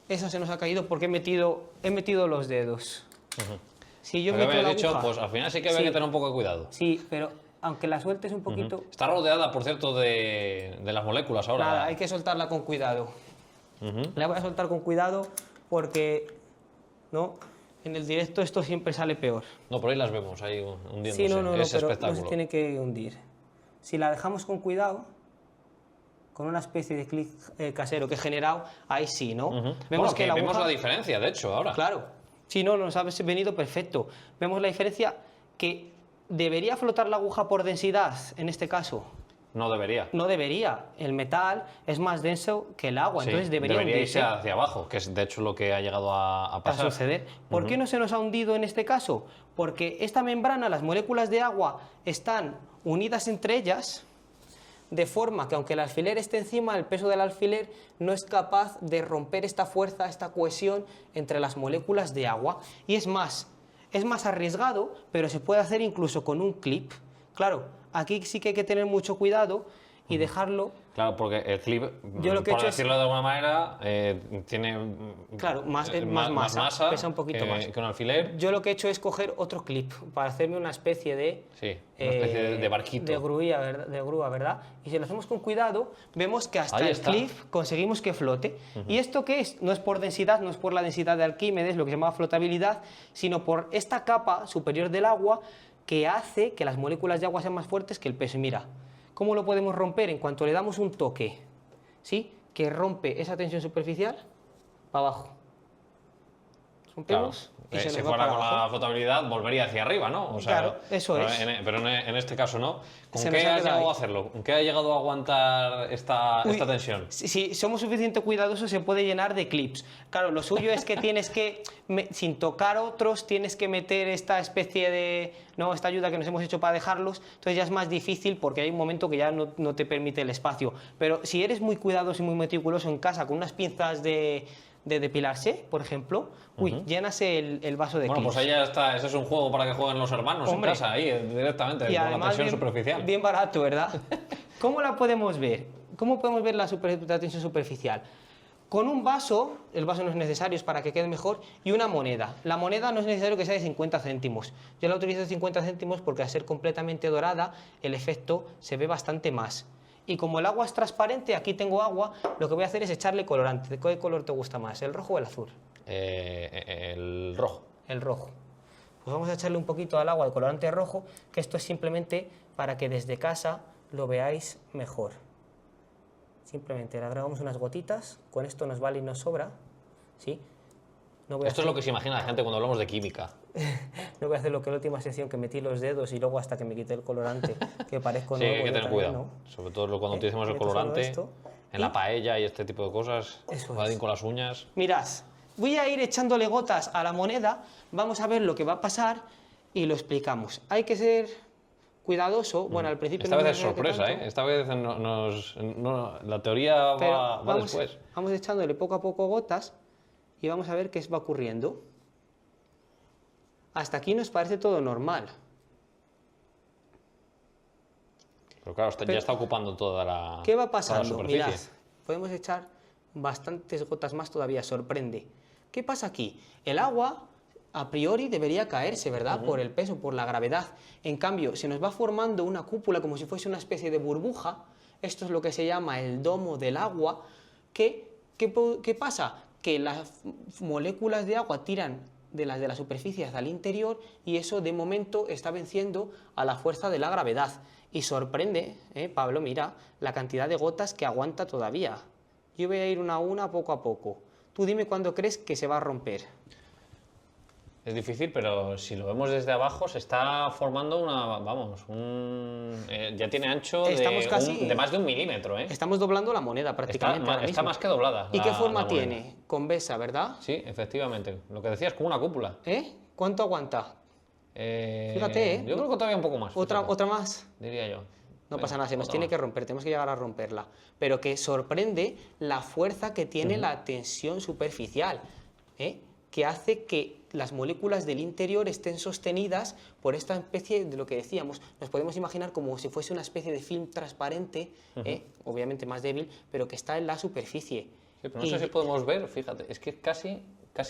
esa se nos ha caído porque he metido los dedos. Si yo meto la aguja, pues al final sí que hay que tener un poco de cuidado. Sí, pero aunque la sueltes un poquito... Está rodeada, por cierto, de las moléculas ahora. Nada, hay que soltarla con cuidado. La voy a soltar con cuidado porque en el directo esto siempre sale peor. No, por ahí las vemos, ahí hundiéndose. Sí, no, es pero espectáculo. no se tiene que hundir. Si la dejamos con cuidado, con una especie de clic casero que he generado, ahí sí, ¿no? Vemos la diferencia, de hecho, ahora. Claro. Sí, no, nos ha venido perfecto. Vemos la diferencia que debería flotar la aguja por densidad, en este caso. No debería. No debería. El metal es más denso que el agua, sí, entonces debería irse hacia abajo, que es de hecho lo que ha llegado a pasar. A suceder. ¿Por qué no se nos ha hundido en este caso? Porque esta membrana, las moléculas de agua, están unidas entre ellas, de forma que aunque el alfiler esté encima, el peso del alfiler no es capaz de romper esta fuerza, esta cohesión entre las moléculas de agua. Y es más arriesgado, pero se puede hacer incluso con un clip. Claro, aquí sí que hay que tener mucho cuidado y dejarlo... Claro, porque el clip, por decirlo de alguna manera, tiene más masa, pesa un poquito más que un alfiler. Yo lo que he hecho es coger otro clip para hacerme una especie de... Sí, una especie de barquito. De grúa, ¿verdad? Y si lo hacemos con cuidado, vemos que hasta el clip conseguimos que flote. ¿Y esto qué es? No es por densidad, no es por la densidad de Arquímedes, lo que se llama flotabilidad, sino por esta capa superior del agua que hace que las moléculas de agua sean más fuertes que el peso. Y mira, ¿cómo lo podemos romper? En cuanto le damos un toque, ¿sí? Que rompe esa tensión superficial para abajo. rompemos y se si nos va fuera para con abajo. la flotabilidad, volvería hacia arriba, ¿no? O sea, Claro, eso pero es. pero en este caso no. ¿Con Se qué nos ha has quedado llegado ahí. a hacerlo? ¿Con qué ha llegado a aguantar esta tensión? Si somos suficientemente cuidadosos, se puede llenar de clips. Claro, lo suyo es que tienes que, sin tocar otros, tienes que meter esta especie de, ¿no?, esta ayuda que nos hemos hecho para dejarlos, entonces ya es más difícil porque hay un momento que ya no te permite el espacio. Pero si eres muy cuidadoso y muy meticuloso en casa con unas pinzas de depilarse, por ejemplo, llenas el vaso de clips. Bueno, pues ahí ya está. Ese es un juego para que jueguen los hermanos en casa, ahí directamente, Y con la además tensión superficial. bien barato, ¿verdad? ¿Cómo la podemos ver? ¿Cómo podemos ver la tensión superficial? Con un vaso, el vaso no es necesario, es para que quede mejor, y una moneda. La moneda no es necesario que sea de 50 céntimos. Yo la utilizo de 50 céntimos porque al ser completamente dorada, el efecto se ve bastante más. Y como el agua es transparente, aquí tengo agua, lo que voy a hacer es echarle colorante. ¿De qué color te gusta más, el rojo o el azul? El rojo. El rojo. Pues vamos a echarle un poquito al agua de colorante rojo, que esto es simplemente para que desde casa lo veáis mejor. Simplemente le agregamos unas gotitas, con esto nos vale y nos sobra, ¿sí? Esto es lo que se imagina la gente cuando hablamos de química. No voy a hacer lo que la última sección, que metí los dedos y luego hasta que me quité el colorante, que parezco Sí, nuevo. hay que tener también, cuidado. ¿no? Sobre todo cuando utilicemos el meto solo colorante esto. en la paella y este tipo de cosas. Cuidadín con las uñas. Mirad, voy a ir echándole gotas a la moneda, vamos a ver lo que va a pasar y lo explicamos. Hay que ser cuidadoso, bueno, al principio... Esta no vez es me voy a meter sorpresa, tanto, ¿eh? Esta vez la teoría pero va después. Vamos echándole poco a poco gotas y vamos a ver qué va ocurriendo. Hasta aquí nos parece todo normal. Pero claro, ya está ocupando toda la ¿Qué va toda la pasando? superficie. Mirad, podemos echar bastantes gotas más todavía, sorprende. ¿Qué pasa aquí? El agua a priori debería caerse, ¿verdad? Por el peso, por la gravedad. En cambio, se nos va formando una cúpula como si fuese una especie de burbuja. Esto es lo que se llama el domo del agua. ¿Qué pasa? Que las moléculas de agua tiran de la superficie hacia el interior y eso de momento está venciendo a la fuerza de la gravedad. Y sorprende, Pablo, mira, la cantidad de gotas que aguanta todavía. Yo voy a ir una a una, poco a poco. Tú dime cuándo crees que se va a romper. Es difícil, pero si lo vemos desde abajo se está formando ya tiene ancho de más de 1 milímetro, ¿eh? Estamos doblando la moneda prácticamente. Está más que doblada. ¿Y qué forma la tiene? Convexa, ¿verdad? Sí, efectivamente. Lo que decías, como una cúpula. ¿Cuánto aguanta? Fíjate, Yo creo que todavía un poco más. ¿Otra más? Diría yo. No pasa nada, se nos tiene que romper, tenemos que llegar a romperla. Pero que sorprende la fuerza que tiene la tensión superficial, que hace que las moléculas del interior estén sostenidas por esta especie de lo que decíamos. Nos podemos imaginar como si fuese una especie de film transparente, obviamente más débil, pero que está en la superficie. Sí, pero no sé si podemos ver, fíjate, es que casi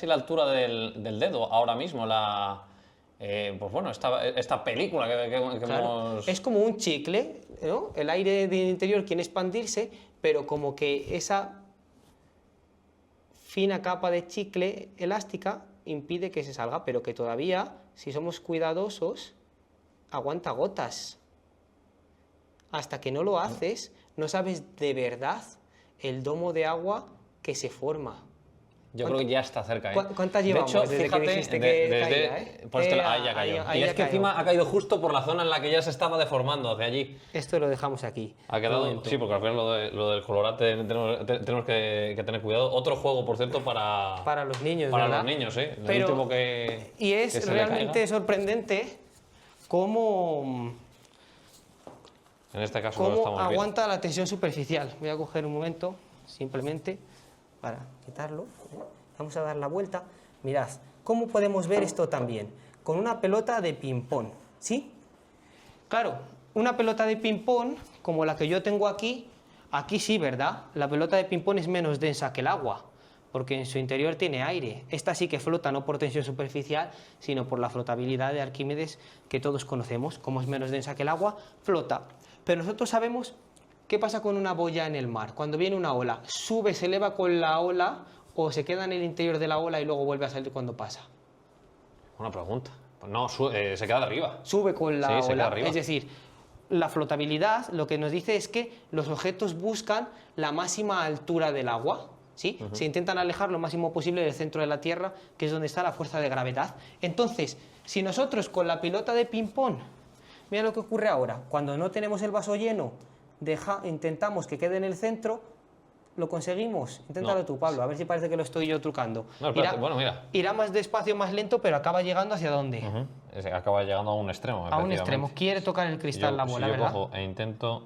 la altura del dedo ahora mismo, pues bueno, esta película que hemos... Es como un chicle, ¿no? El aire del interior quiere expandirse, pero como que esa fina capa de chicle elástica impide que se salga, pero que todavía, si somos cuidadosos, aguanta gotas. Hasta que no lo haces, no sabes de verdad el domo de agua que se forma. Yo creo que ya está cerca, ¿eh? ¿Cuántas llevamos? De hecho, desde fíjate, que dijiste que caía, ahí ya cayó. Y es que encima ha caído justo por la zona en la que ya se estaba deformando, hacia allí. Esto lo dejamos aquí. Ha quedado, sí, porque al final lo del colorante tenemos que tener cuidado. Otro juego, por cierto, para los niños, para ¿verdad? los niños, ¿eh? Pero, el último que y es que realmente sorprendente cómo en este caso lo estamos viendo. aguanta la tensión superficial. Voy a coger un momento, simplemente, para quitarlo. Vamos a dar la vuelta. Mirad, ¿cómo podemos ver esto también? Con una pelota de ping-pong, ¿sí? Claro, una pelota de ping-pong, como la que yo tengo aquí sí, ¿verdad? La pelota de ping-pong es menos densa que el agua, porque en su interior tiene aire. Esta sí que flota, no por tensión superficial, sino por la flotabilidad de Arquímedes que todos conocemos. Como es menos densa que el agua, flota. Pero nosotros sabemos qué pasa con una boya en el mar. Cuando viene una ola, sube, se eleva con la ola, o se queda en el interior de la ola y luego vuelve a salir cuando pasa. Una pregunta. Pues no, se queda de arriba. Sube con la Sí, se queda ola. arriba. Es decir, la flotabilidad lo que nos dice es que los objetos buscan la máxima altura del agua, ¿sí? Se intentan alejar lo máximo posible del centro de la Tierra, que es donde está la fuerza de gravedad. Entonces, si nosotros con la pelota de ping-pong, mira lo que ocurre ahora, cuando no tenemos el vaso lleno, intentamos que quede en el centro, lo conseguimos. Inténtalo tú, Pablo, a ver si parece que lo estoy yo trucando. No, espérate, bueno, mira. Irá más despacio, más lento, pero acaba llegando ¿hacia dónde? Acaba llegando a un extremo. A un extremo. Quiere tocar el cristal la bola, si yo ¿verdad? cojo e intento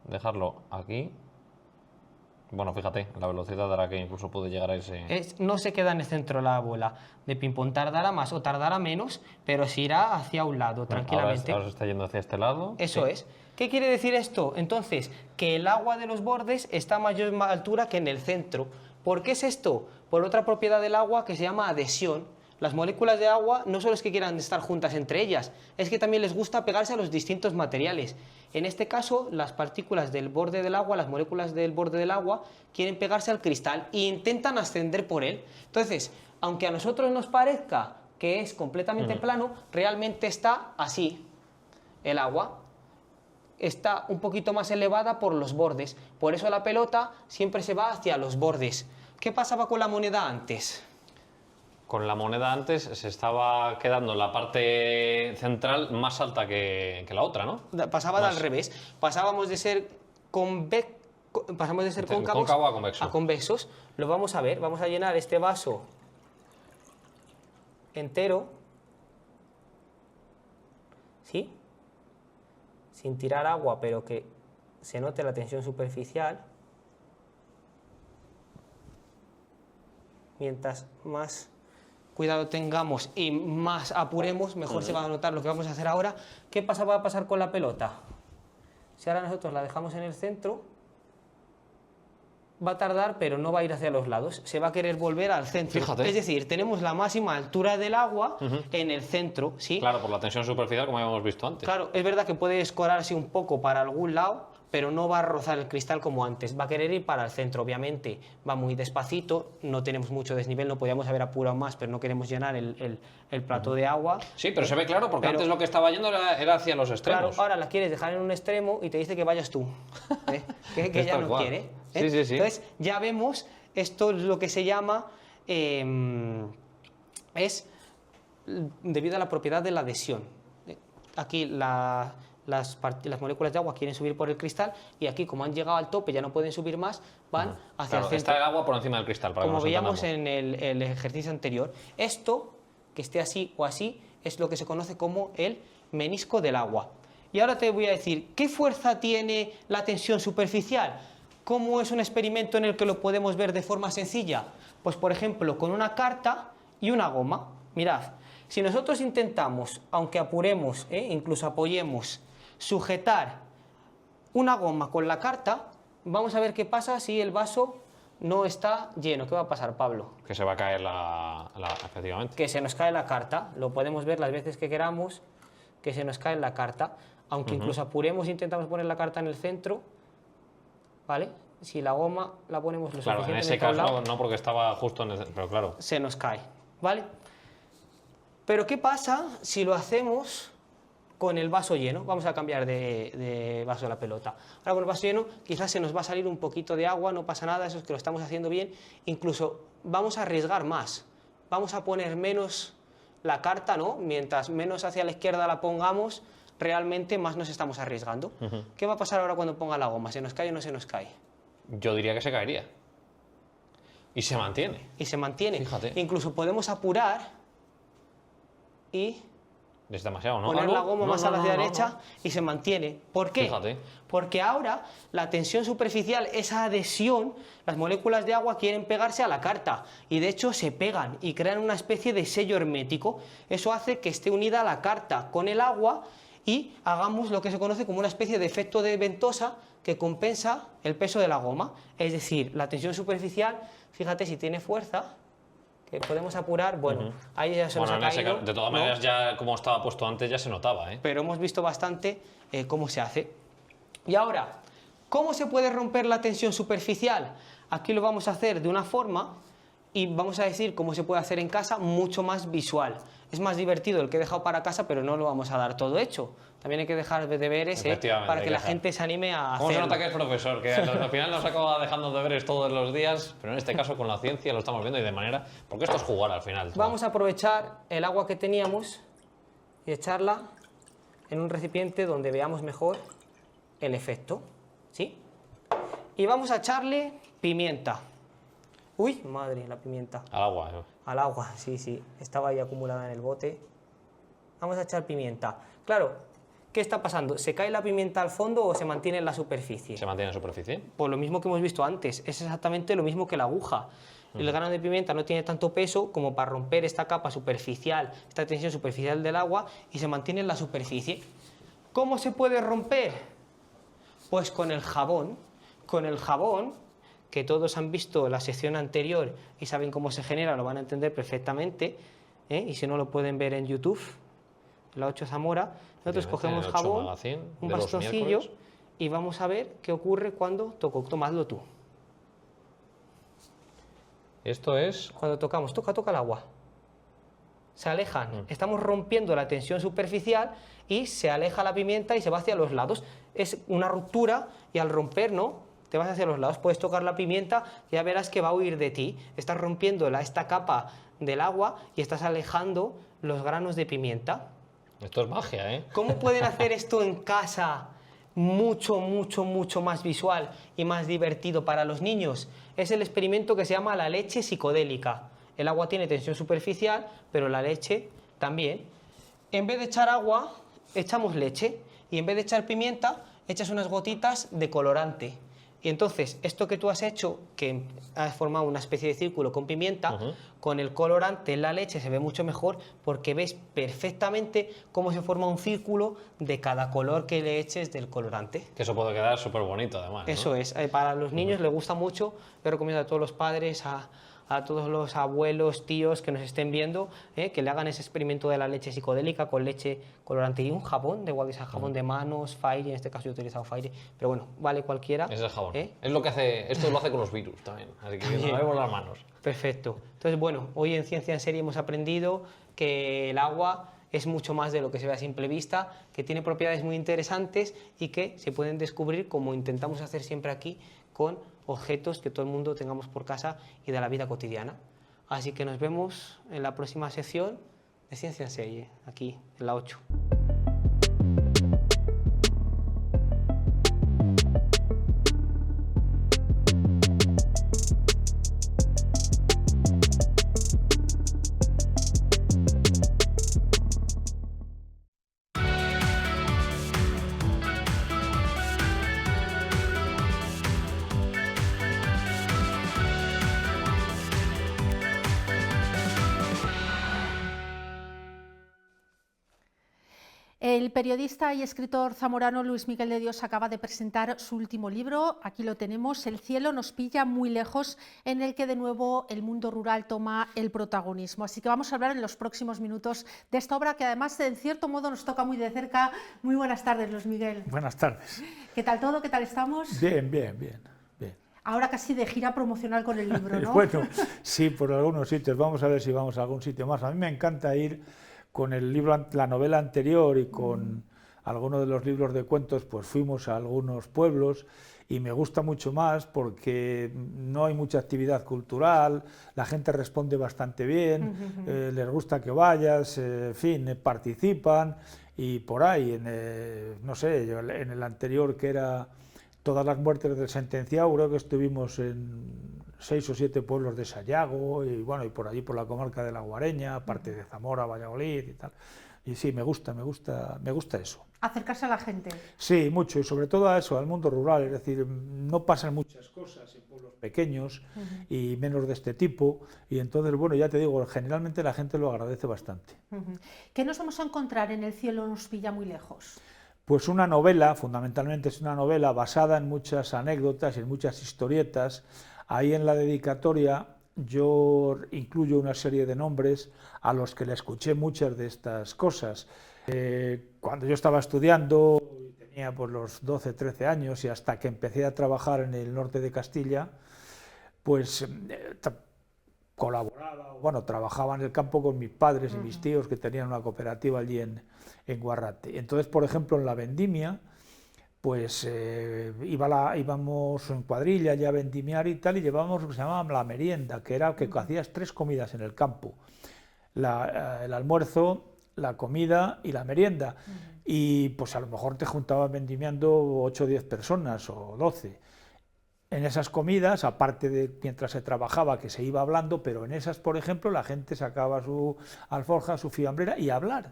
dejarlo aquí. Bueno, fíjate, la velocidad dará que incluso puede llegar a ese... No se queda en el centro la bola de ping-pong, tardará más o tardará menos, pero se irá hacia un lado, tranquilamente. Ahora se está yendo hacia este lado. Eso es. ¿Qué quiere decir esto? Entonces, que el agua de los bordes está a mayor altura que en el centro. ¿Por qué es esto? Por otra propiedad del agua que se llama adhesión. Las moléculas de agua no solo es que quieran estar juntas entre ellas, es que también les gusta pegarse a los distintos materiales. En este caso, las partículas del borde del agua, las moléculas del borde del agua, quieren pegarse al cristal e intentan ascender por él. Entonces, aunque a nosotros nos parezca que es completamente plano, realmente está así. El agua está un poquito más elevada por los bordes. Por eso la pelota siempre se va hacia los bordes. ¿Qué pasaba con la moneda antes? Con la moneda antes se estaba quedando la parte central más alta que la otra, ¿no? Pasaba al revés. Pasábamos de ser cóncavos a convexos. Lo vamos a ver. Vamos a llenar este vaso entero, ¿sí? Sin tirar agua, pero que se note la tensión superficial. Mientras más cuidado tengamos y más apuremos, mejor se va a notar lo que vamos a hacer ahora. ¿Qué va a pasar con la pelota? Si ahora nosotros la dejamos en el centro, va a tardar, pero no va a ir hacia los lados, se va a querer volver al centro. Fíjate. Es decir, tenemos la máxima altura del agua en el centro, ¿sí? Claro, por la tensión superficial, como habíamos visto antes. Claro, es verdad que puede escorarse un poco para algún lado, pero no va a rozar el cristal como antes, va a querer ir para el centro, obviamente, va muy despacito, no tenemos mucho desnivel, no podíamos haber apurado más, pero no queremos llenar el plato de agua. Sí, pero se ve claro, porque antes lo que estaba yendo era hacia los extremos. Claro, ahora la quieres dejar en un extremo y te dice que vayas tú, que ya no quiere. Sí, sí, sí. Entonces, ya vemos, esto es lo que se llama, es debido a la propiedad de la adhesión. Aquí las moléculas de agua quieren subir por el cristal y aquí, como han llegado al tope, ya no pueden subir más, van hacia el centro. Está el agua por encima del cristal, para como que nos veíamos en el ejercicio anterior. Esto, que esté así o así, es lo que se conoce como el menisco del agua. Y ahora te voy a decir, ¿qué fuerza tiene la tensión superficial? ¿Cómo es un experimento en el que lo podemos ver de forma sencilla? Pues, por ejemplo, con una carta y una goma. Mirad, si nosotros intentamos, aunque apuremos, incluso apoyemos, sujetar una goma con la carta, vamos a ver qué pasa si el vaso no está lleno. ¿Qué va a pasar, Pablo? Que se va a caer efectivamente. Que se nos cae la carta. Lo podemos ver las veces que queramos, que se nos cae la carta. Aunque incluso apuremos e intentamos poner la carta en el centro, ¿vale? Si la goma la ponemos lo suficiente en ese caso no, porque estaba justo en el... Pero claro. Se nos cae, ¿vale? Pero ¿qué pasa si lo hacemos con el vaso lleno? Vamos a cambiar de vaso de la pelota. Ahora con el vaso lleno quizás se nos va a salir un poquito de agua, no pasa nada, eso es que lo estamos haciendo bien. Incluso vamos a arriesgar más. Vamos a poner menos la carta, ¿no? Mientras menos hacia la izquierda la pongamos, realmente más nos estamos arriesgando. ¿Qué va a pasar ahora cuando ponga la goma? ¿Se nos cae o no se nos cae? Yo diría que se caería. Y se mantiene. Y se mantiene. Fíjate. Incluso podemos apurar y es demasiado, ¿no? poner la goma más a la derecha y se mantiene. ¿Por qué? Fíjate. Porque ahora la tensión superficial, esa adhesión, las moléculas de agua quieren pegarse a la carta y de hecho se pegan y crean una especie de sello hermético. Eso hace que esté unida la carta con el agua y hagamos lo que se conoce como una especie de efecto de ventosa que compensa el peso de la goma. Es decir, la tensión superficial, fíjate si tiene fuerza, que podemos apurar, bueno, ahí ya se nos ha caído. De todas maneras, ya como estaba puesto antes, ya se notaba, ¿eh? Pero hemos visto bastante cómo se hace. Y ahora, ¿cómo se puede romper la tensión superficial? Aquí lo vamos a hacer de una forma y vamos a decir cómo se puede hacer en casa mucho más visual. Es más divertido el que he dejado para casa, pero no lo vamos a dar todo hecho. También hay que dejar de deberes para que la gente se anime a hacerlo. ¿Cómo se nota que es profesor? Que al final nos acaba dejando deberes todos los días, pero en este caso con la ciencia lo estamos viendo y de manera... Porque esto es jugar al final. Vamos a aprovechar el agua que teníamos y echarla en un recipiente donde veamos mejor el efecto, ¿sí? Y vamos a echarle pimienta. Uy, madre, la pimienta. Al agua. Al agua, sí, sí. Estaba ahí acumulada en el bote. Vamos a echar pimienta. Claro, ¿qué está pasando? ¿Se cae la pimienta al fondo o se mantiene en la superficie? ¿Se mantiene en la superficie? Pues lo mismo que hemos visto antes. Es exactamente lo mismo que la aguja. El grano de pimienta no tiene tanto peso como para romper esta capa superficial, esta tensión superficial del agua, y se mantiene en la superficie. ¿Cómo se puede romper? Pues con el jabón. Con el jabón, que todos han visto la sección anterior y saben cómo se genera, lo van a entender perfectamente, y si no lo pueden ver en YouTube, en la 8 Zamora. Nosotros cogemos jabón, un bastoncillo, y vamos a ver qué ocurre cuando toco. Tomadlo tú. Esto es... Cuando tocamos, toca el agua. Se alejan. Estamos rompiendo la tensión superficial y se aleja la pimienta y se va hacia los lados. Es una ruptura y al romper, ¿no?, te vas hacia los lados, puedes tocar la pimienta y ya verás que va a huir de ti. Estás rompiendo esta capa del agua y estás alejando los granos de pimienta. Esto es magia, ¿eh? ¿Cómo pueden hacer esto en casa mucho, mucho, mucho más visual y más divertido para los niños? Es el experimento que se llama la leche psicodélica. El agua tiene tensión superficial, pero la leche también. En vez de echar agua, echamos leche, y en vez de echar pimienta, echas unas gotitas de colorante. Y entonces, esto que tú has hecho, que has formado una especie de círculo con pimienta, con el colorante en la leche se ve mucho mejor porque ves perfectamente cómo se forma un círculo de cada color que le eches del colorante. Que eso puede quedar súper bonito, además, ¿no? Eso es. Para los niños les gusta mucho. Yo recomiendo a todos los padres, a todos los abuelos, tíos que nos estén viendo, que le hagan ese experimento de la leche psicodélica con leche colorante y un jabón, de igual que sea jabón de manos, Fairy, en este caso yo he utilizado Fairy, pero bueno, vale cualquiera. Es el jabón. Es lo que hace, esto lo hace con los virus también, así que nos lavemos las manos. Perfecto. Entonces, bueno, hoy en Ciencia en Serie hemos aprendido que el agua es mucho más de lo que se ve a simple vista, que tiene propiedades muy interesantes y que se pueden descubrir, como intentamos hacer siempre aquí, con objetos que todo el mundo tengamos por casa y de la vida cotidiana. Así que nos vemos en la próxima sección de Ciencia en Serie, aquí en la 8. El periodista y escritor zamorano Luis Miguel de Dios acaba de presentar su último libro, aquí lo tenemos, El cielo nos pilla muy lejos, en el que de nuevo el mundo rural toma el protagonismo. Así que vamos a hablar en los próximos minutos de esta obra que además en cierto modo nos toca muy de cerca. Muy buenas tardes, Luis Miguel. Buenas tardes. ¿Qué tal todo? ¿Qué tal estamos? Bien, bien, bien. Ahora casi de gira promocional con el libro, ¿no? Bueno, sí, por algunos sitios. Vamos a ver si vamos a algún sitio más. A mí me encanta ir con el libro, la novela anterior y con algunos de los libros de cuentos, pues fuimos a algunos pueblos y me gusta mucho más porque no hay mucha actividad cultural, la gente responde bastante bien, les gusta que vayas, en fin, participan y por ahí, no sé, en el anterior que era todas las muertes del sentenciado, creo que estuvimos en 6 o 7 pueblos de Sayago y bueno, y por allí por la comarca de La Guareña, aparte de Zamora, Valladolid y tal. Y sí, me gusta eso. Acercarse a la gente. Sí, mucho, y sobre todo a eso, al mundo rural, es decir, no pasan muchas cosas en pueblos pequeños y menos de este tipo, y entonces, bueno, ya te digo, generalmente la gente lo agradece bastante. ¿Qué nos vamos a encontrar en El cielo nos pilla muy lejos? Pues una novela, fundamentalmente es una novela basada en muchas anécdotas y en muchas historietas. Ahí en la dedicatoria yo incluyo una serie de nombres a los que le escuché muchas de estas cosas. Cuando yo estaba estudiando, tenía pues los 12, 13 años y hasta que empecé a trabajar en el norte de Castilla, pues colaboraba, bueno, trabajaba en el campo con mis padres y mis tíos que tenían una cooperativa allí en Guarrate. Entonces, por ejemplo, en la vendimia, pues íbamos en cuadrilla ya a vendimiar y tal, y llevábamos lo que se llamaba la merienda, que era que hacías 3 comidas en el campo, el almuerzo, la comida y la merienda, y pues a lo mejor te juntabas vendimiando 8 o 10 personas o 12. En esas comidas, aparte de mientras se trabajaba, que se iba hablando, pero en esas, por ejemplo, la gente sacaba su alforja, su fiambrera y a hablar,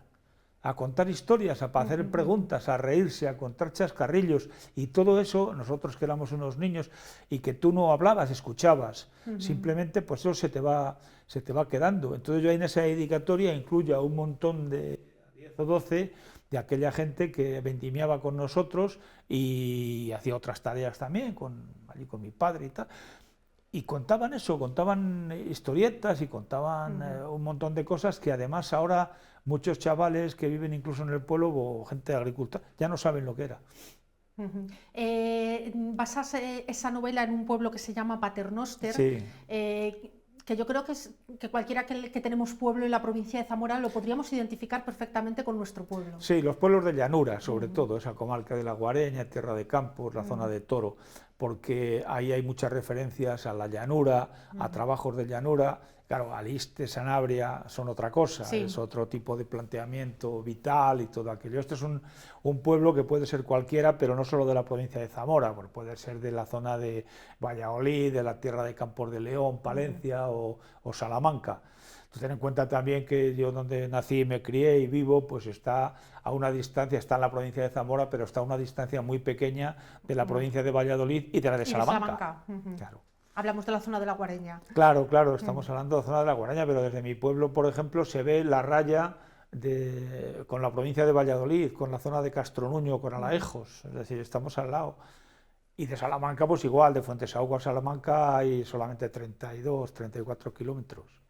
a contar historias, a hacer preguntas, a reírse, a contar chascarrillos, y todo eso, nosotros que éramos unos niños y que tú no hablabas, escuchabas, simplemente pues eso se te va quedando. Entonces yo en esa dedicatoria incluyo a un montón de 10 o 12 de aquella gente que vendimiaba con nosotros y hacía otras tareas también, allí con mi padre y tal. Y contaban eso, contaban historietas y contaban un montón de cosas que además ahora muchos chavales que viven incluso en el pueblo o gente de agricultura ya no saben lo que era. Basas esa novela en un pueblo que se llama Paternoster, sí. Que yo creo que cualquiera que tenemos pueblo en la provincia de Zamora lo podríamos identificar perfectamente con nuestro pueblo. Sí, los pueblos de llanura, sobre todo, esa comarca de la Guareña, Tierra de Campos, la zona de Toro, porque ahí hay muchas referencias a la llanura, a trabajos de llanura. Claro, Aliste, Sanabria son otra cosa, es otro tipo de planteamiento vital y todo aquello. Este es un pueblo que puede ser cualquiera, pero no solo de la provincia de Zamora, pues puede ser de la zona de Valladolid, de la Tierra de Campos de León, Palencia o Salamanca. Entonces, ten en cuenta también que yo donde nací, me crié y vivo, pues está a una distancia, está en la provincia de Zamora, pero está a una distancia muy pequeña de la provincia de Valladolid y de la de Salamanca. Claro. Hablamos de la zona de la Guareña. Claro, claro, estamos hablando de la zona de la Guareña, pero desde mi pueblo, por ejemplo, se ve la raya con la provincia de Valladolid, con la zona de Castronuño, con Alaejos, es decir, estamos al lado. Y de Salamanca, pues igual, de Fuentesaúco a Salamanca hay solamente 32, 34 kilómetros.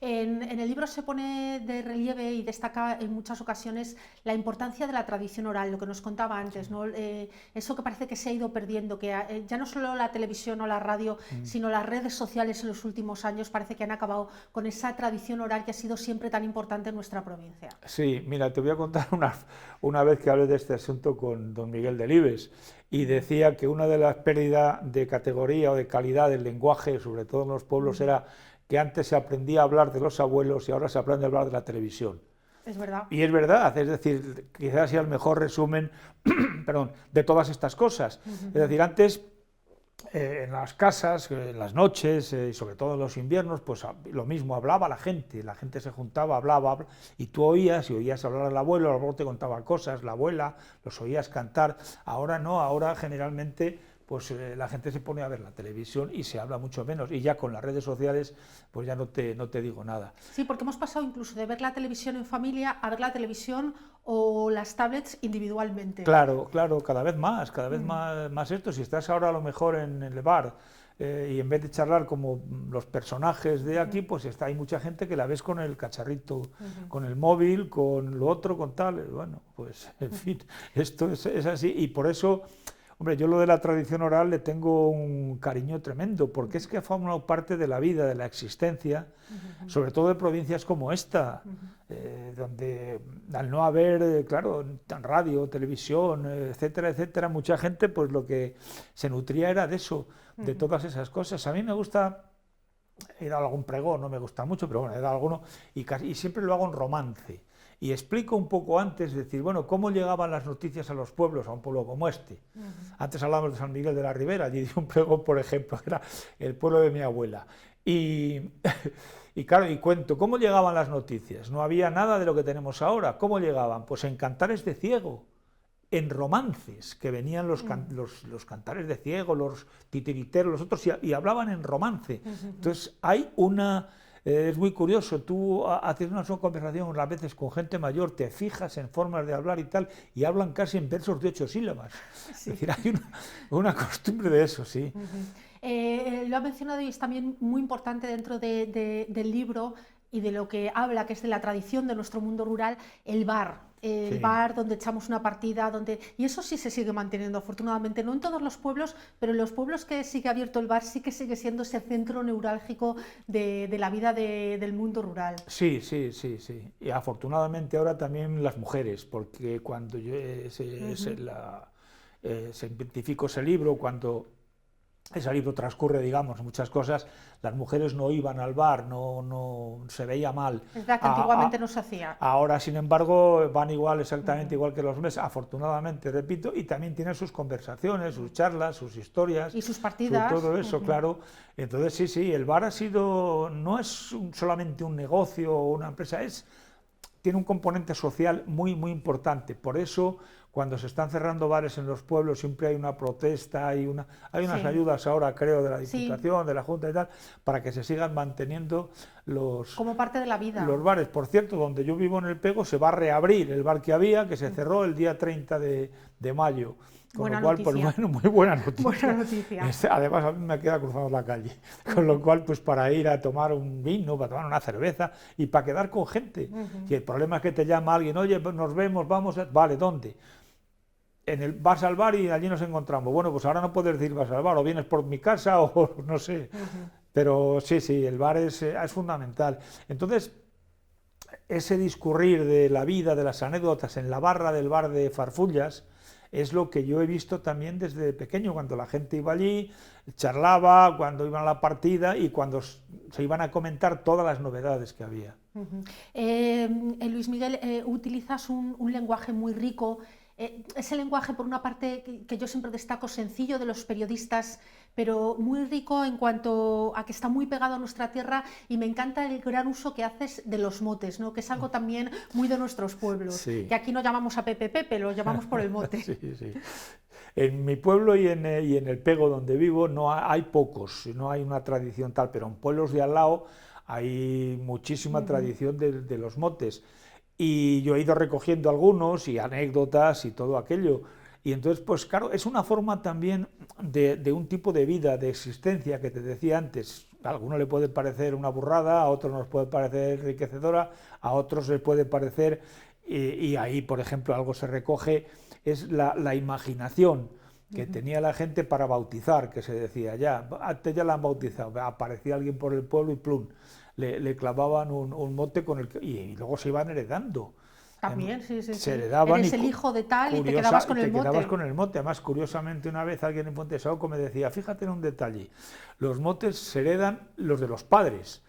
En el libro se pone de relieve y destaca en muchas ocasiones la importancia de la tradición oral, lo que nos contaba antes, ¿no? Eso que parece que se ha ido perdiendo, que ya no solo la televisión o la radio, sino las redes sociales en los últimos años parece que han acabado con esa tradición oral que ha sido siempre tan importante en nuestra provincia. Sí, mira, te voy a contar una vez que hablé de este asunto con don Miguel Delibes, y decía que una de las pérdidas de categoría o de calidad del lenguaje, sobre todo en los pueblos, era que antes se aprendía a hablar de los abuelos y ahora se aprende a hablar de la televisión. Es verdad. Y es verdad, es decir, quizás sea el mejor resumen perdón, de todas estas cosas. Es decir, antes en las casas, en las noches y sobre todo en los inviernos, pues lo mismo, hablaba la gente se juntaba, hablaba, y tú oías hablar al abuelo, el abuelo te contaba cosas, la abuela, los oías cantar. Ahora no, ahora generalmente pues la gente se pone a ver la televisión y se habla mucho menos, y ya con las redes sociales pues ya no te digo nada. Sí, porque hemos pasado incluso de ver la televisión en familia a ver la televisión o las tablets individualmente. Claro, cada vez más esto. Si estás ahora a lo mejor en el bar y en vez de charlar como los personajes de aquí, pues hay mucha gente que la ves con el cacharrito, con el móvil, con lo otro, con tal. Bueno, pues en fin, esto es así, y por eso... Hombre, yo lo de la tradición oral le tengo un cariño tremendo, porque es que ha formado parte de la vida, de la existencia, sobre todo de provincias como esta, donde al no haber, claro, radio, televisión, etcétera, etcétera, mucha gente pues lo que se nutría era de eso, de todas esas cosas. A mí me gusta, he dado algún pregón, no me gusta mucho, pero bueno, he dado alguno, y siempre lo hago en romance. Y explico un poco antes, es decir, bueno, cómo llegaban las noticias a los pueblos, a un pueblo como este. Antes hablábamos de San Miguel de la Ribera, allí di un pregón, por ejemplo, que era el pueblo de mi abuela. Y claro, y cuento, ¿cómo llegaban las noticias? No había nada de lo que tenemos ahora. ¿Cómo llegaban? Pues en cantares de ciego, en romances, que venían los cantares de ciego, los titiriteros, los otros, y hablaban en romance. Entonces hay una... Es muy curioso, tú haces una conversación a veces con gente mayor, te fijas en formas de hablar y tal, y hablan casi en versos de 8 sílabas. Sí. Es decir, hay una costumbre de eso, sí. Lo ha mencionado y es también muy importante dentro del libro y de lo que habla, que es de la tradición de nuestro mundo rural, el bar. el bar donde echamos una partida, y eso sí se sigue manteniendo afortunadamente, no en todos los pueblos, pero en los pueblos que sigue abierto el bar sí que sigue siendo ese centro neurálgico de la vida del mundo rural. Sí. Y afortunadamente ahora también las mujeres, porque cuando yo se identificó ese libro, cuando ese libro transcurre, digamos, muchas cosas, las mujeres no iban al bar, no se veía mal. Es verdad que antiguamente no se hacía. Ahora, sin embargo, van igual, exactamente igual que los hombres, afortunadamente, repito, y también tienen sus conversaciones, sus charlas, sus historias. Y sus partidas. Todo eso, claro. Entonces, sí, el bar no es solamente un negocio o una empresa, tiene un componente social muy, muy importante. Por eso, cuando se están cerrando bares en los pueblos, siempre hay una protesta, hay unas ayudas ahora, creo, de la Diputación, de la Junta y tal, para que se sigan manteniendo como parte de la vida. Los bares. Por cierto, donde yo vivo en El Pego, se va a reabrir el bar que había, que se cerró el día 30 de mayo. Con lo cual, pues bueno, muy buena noticia. Buena noticia. Además, a mí me queda cruzando la calle. Con lo cual, pues para ir a tomar un vino, para tomar una cerveza y para quedar con gente. Si el problema es que te llama alguien, oye, pues nos vemos, vamos, vale, ¿dónde? Vas al bar y allí nos encontramos. Bueno, pues ahora no puedes decir vas al bar, o vienes por mi casa o no sé. Pero sí, el bar es fundamental. Entonces, ese discurrir de la vida, de las anécdotas en la barra del bar de Farfullas, es lo que yo he visto también desde pequeño, cuando la gente iba allí, charlaba, cuando iban a la partida y cuando se iban a comentar todas las novedades que había. Luis Miguel, utilizas un lenguaje muy rico. Ese lenguaje, por una parte, que yo siempre destaco, sencillo de los periodistas, pero muy rico en cuanto a que está muy pegado a nuestra tierra, y me encanta el gran uso que haces de los motes, ¿no? Que es algo también muy de nuestros pueblos, que aquí no llamamos a Pepe, lo llamamos por el mote. Sí. En mi pueblo y en El Pego, donde vivo, hay pocos, no hay una tradición tal, pero en pueblos de al lado hay muchísima tradición de los motes. Y yo he ido recogiendo algunos y anécdotas y todo aquello. Y entonces, pues claro, es una forma también de un tipo de vida, de existencia que te decía antes. A alguno le puede parecer una burrada, a otros nos puede parecer enriquecedora, a otros les puede parecer, y ahí, por ejemplo, algo se recoge, es la imaginación que tenía la gente para bautizar, que se decía, ya, antes ya la han bautizado, aparecía alguien por el pueblo y plum. Le clavaban un mote y luego se iban heredando. También, sí. Se heredaban. Eres el hijo de tal y te quedabas con el mote. Quedabas con el mote. Además, curiosamente, una vez alguien en Fuente Saoco me decía, fíjate en un detalle, los motes se heredan los de los padres.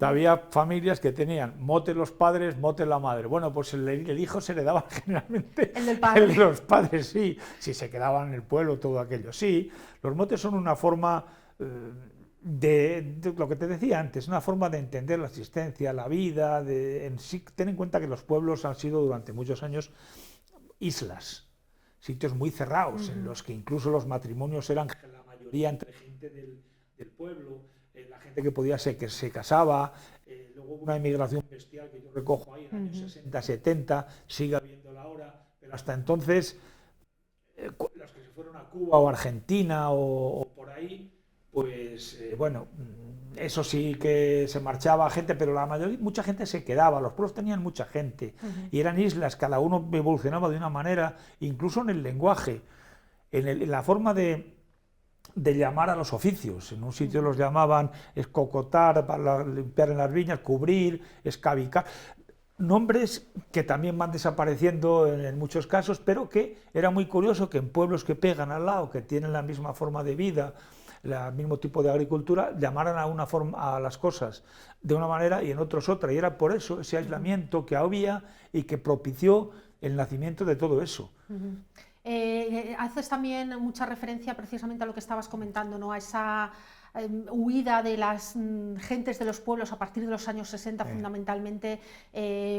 Había familias que tenían mote los padres, mote la madre. Bueno, pues el hijo se heredaba generalmente el del padre. El de los padres, sí. Si se quedaban en el pueblo, todo aquello, sí. Los motes son una forma... De lo que te decía antes, una forma de entender la existencia, la vida, en sí. Ten en cuenta que los pueblos han sido durante muchos años islas, sitios muy cerrados, en los que incluso los matrimonios eran la mayoría entre gente del pueblo, la gente que podía ser que se casaba, luego una emigración bestial que yo recojo ahí en los años 60, 70, sigue habiéndola ahora, pero hasta entonces los que se fueron a Cuba o Argentina o por ahí, pues bueno, eso sí que se marchaba gente, pero mucha gente se quedaba, los pueblos tenían mucha gente y eran islas, cada uno evolucionaba de una manera, incluso en el lenguaje, en la forma de llamar a los oficios. En un sitio los llamaban escocotar, para limpiar en las viñas, cubrir, escabicar, nombres que también van desapareciendo en muchos casos, pero que era muy curioso que en pueblos que pegan al lado, que tienen la misma forma de vida, el mismo tipo de agricultura, llamaran a las cosas de una manera y en otros otra, y era por eso ese aislamiento que había y que propició el nacimiento de todo eso. Haces también mucha referencia precisamente a lo que estabas comentando, ¿no? A esa huida de las gentes de los pueblos a partir de los años 60 fundamentalmente,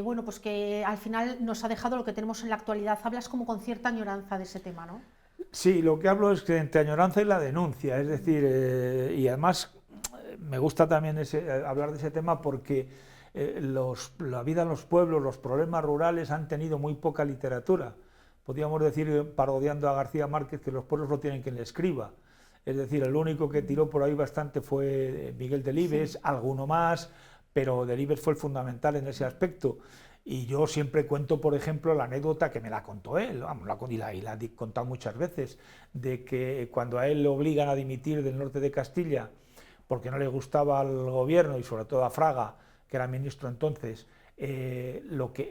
bueno, pues que al final nos ha dejado lo que tenemos en la actualidad. Hablas como con cierta añoranza de ese tema, ¿no? Sí, lo que hablo es que entre añoranza y la denuncia, es decir, y además me gusta también hablar de ese tema porque la vida en los pueblos, los problemas rurales han tenido muy poca literatura. Podríamos decir, parodiando a García Márquez, que los pueblos no tienen quien le escriba. Es decir, el único que tiró por ahí bastante fue Miguel Delibes, alguno más, pero Delibes fue el fundamental en ese aspecto. Y yo siempre cuento, por ejemplo, la anécdota que me la contó él, vamos, y la he contado muchas veces, de que cuando a él le obligan a dimitir del norte de Castilla porque no le gustaba al gobierno y sobre todo a Fraga, que era ministro entonces,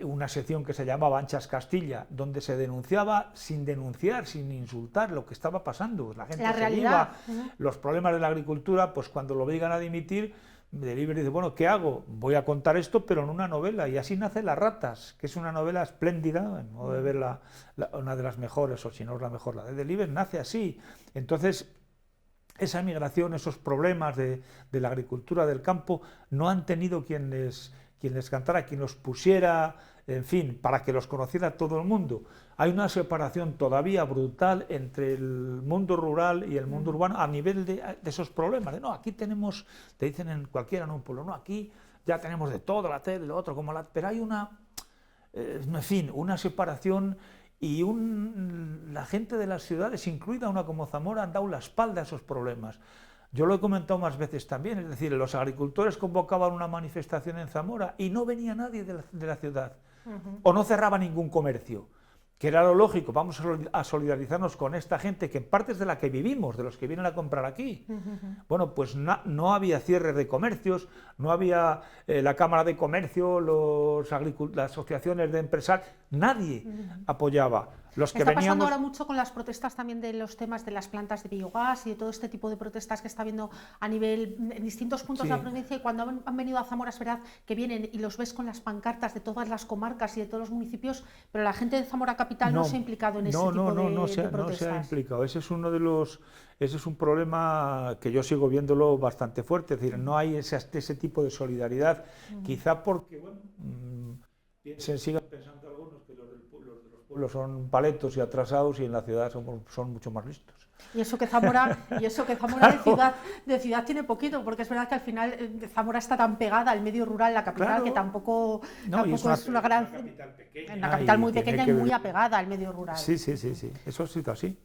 una sección que se llamaba Anchas Castilla, donde se denunciaba sin denunciar, sin insultar lo que estaba pasando, la gente se iba, los problemas de la agricultura, pues cuando lo obligan a dimitir, Delibes dice, bueno, ¿qué hago? Voy a contar esto, pero en una novela, y así nace Las ratas, que es una novela espléndida, en modo de ver una de las mejores, o si no es la mejor, la de Delibes, nace así. Entonces, esa migración, esos problemas de la agricultura del campo, no han tenido quien les cantara, quien los pusiera, en fin, para que los conociera todo el mundo. Hay una separación todavía brutal entre el mundo rural y el mundo urbano a nivel de esos problemas. No, aquí tenemos, te dicen en cualquiera, en un pueblo, no, aquí ya tenemos de todo, la tele, lo otro, pero hay en fin, una separación y la gente de las ciudades, incluida una como Zamora, han dado la espalda a esos problemas. Yo lo he comentado más veces también, es decir, los agricultores convocaban una manifestación en Zamora y no venía nadie de la ciudad, o no cerraba ningún comercio, que era lo lógico. Vamos a solidarizarnos con esta gente, que en parte es de la que vivimos, de los que vienen a comprar aquí. Bueno, pues no había cierre de comercios, no había la Cámara de Comercio, las asociaciones de empresarios, nadie apoyaba. Los que está veníamos... pasando ahora mucho con las protestas también de los temas de las plantas de biogás y de todo este tipo de protestas que está habiendo a nivel en distintos puntos de la provincia, y cuando han venido a Zamora es verdad que vienen y los ves con las pancartas de todas las comarcas y de todos los municipios, pero la gente de Zamora capital no se ha implicado en ese tipo de protestas. No se ha implicado. Ese es un problema que yo sigo viéndolo bastante fuerte, es decir, no hay ese tipo de solidaridad, quizá porque, bueno, sigan pensando algunos que los de los pueblos son paletos y atrasados y en la ciudad son mucho más listos. Y eso que Zamora Claro. de ciudad tiene poquito, porque es verdad que al final Zamora está tan pegada al medio rural, la capital, Claro. que tampoco es una gran... capital pequeña, una capital muy tiene pequeña que y muy ver- apegada al medio rural. Sí, eso ha sido así.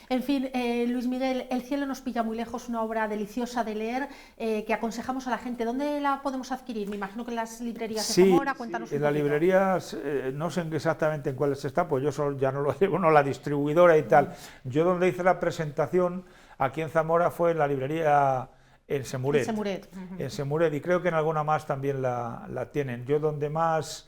En fin, Luis Miguel, El cielo nos pilla muy lejos, una obra deliciosa de leer, que aconsejamos a la gente. ¿Dónde la podemos adquirir? Me imagino que en las librerías de Zamora. Cuéntanos un en las poquito. librerías, no sé exactamente en cuáles está, pues yo ya no lo llevo, no, la distribuidora y tal. Yo donde hice la presentación aquí en Zamora fue en la librería en Semuret. En Semuret, y creo que en alguna más también la tienen. Yo donde más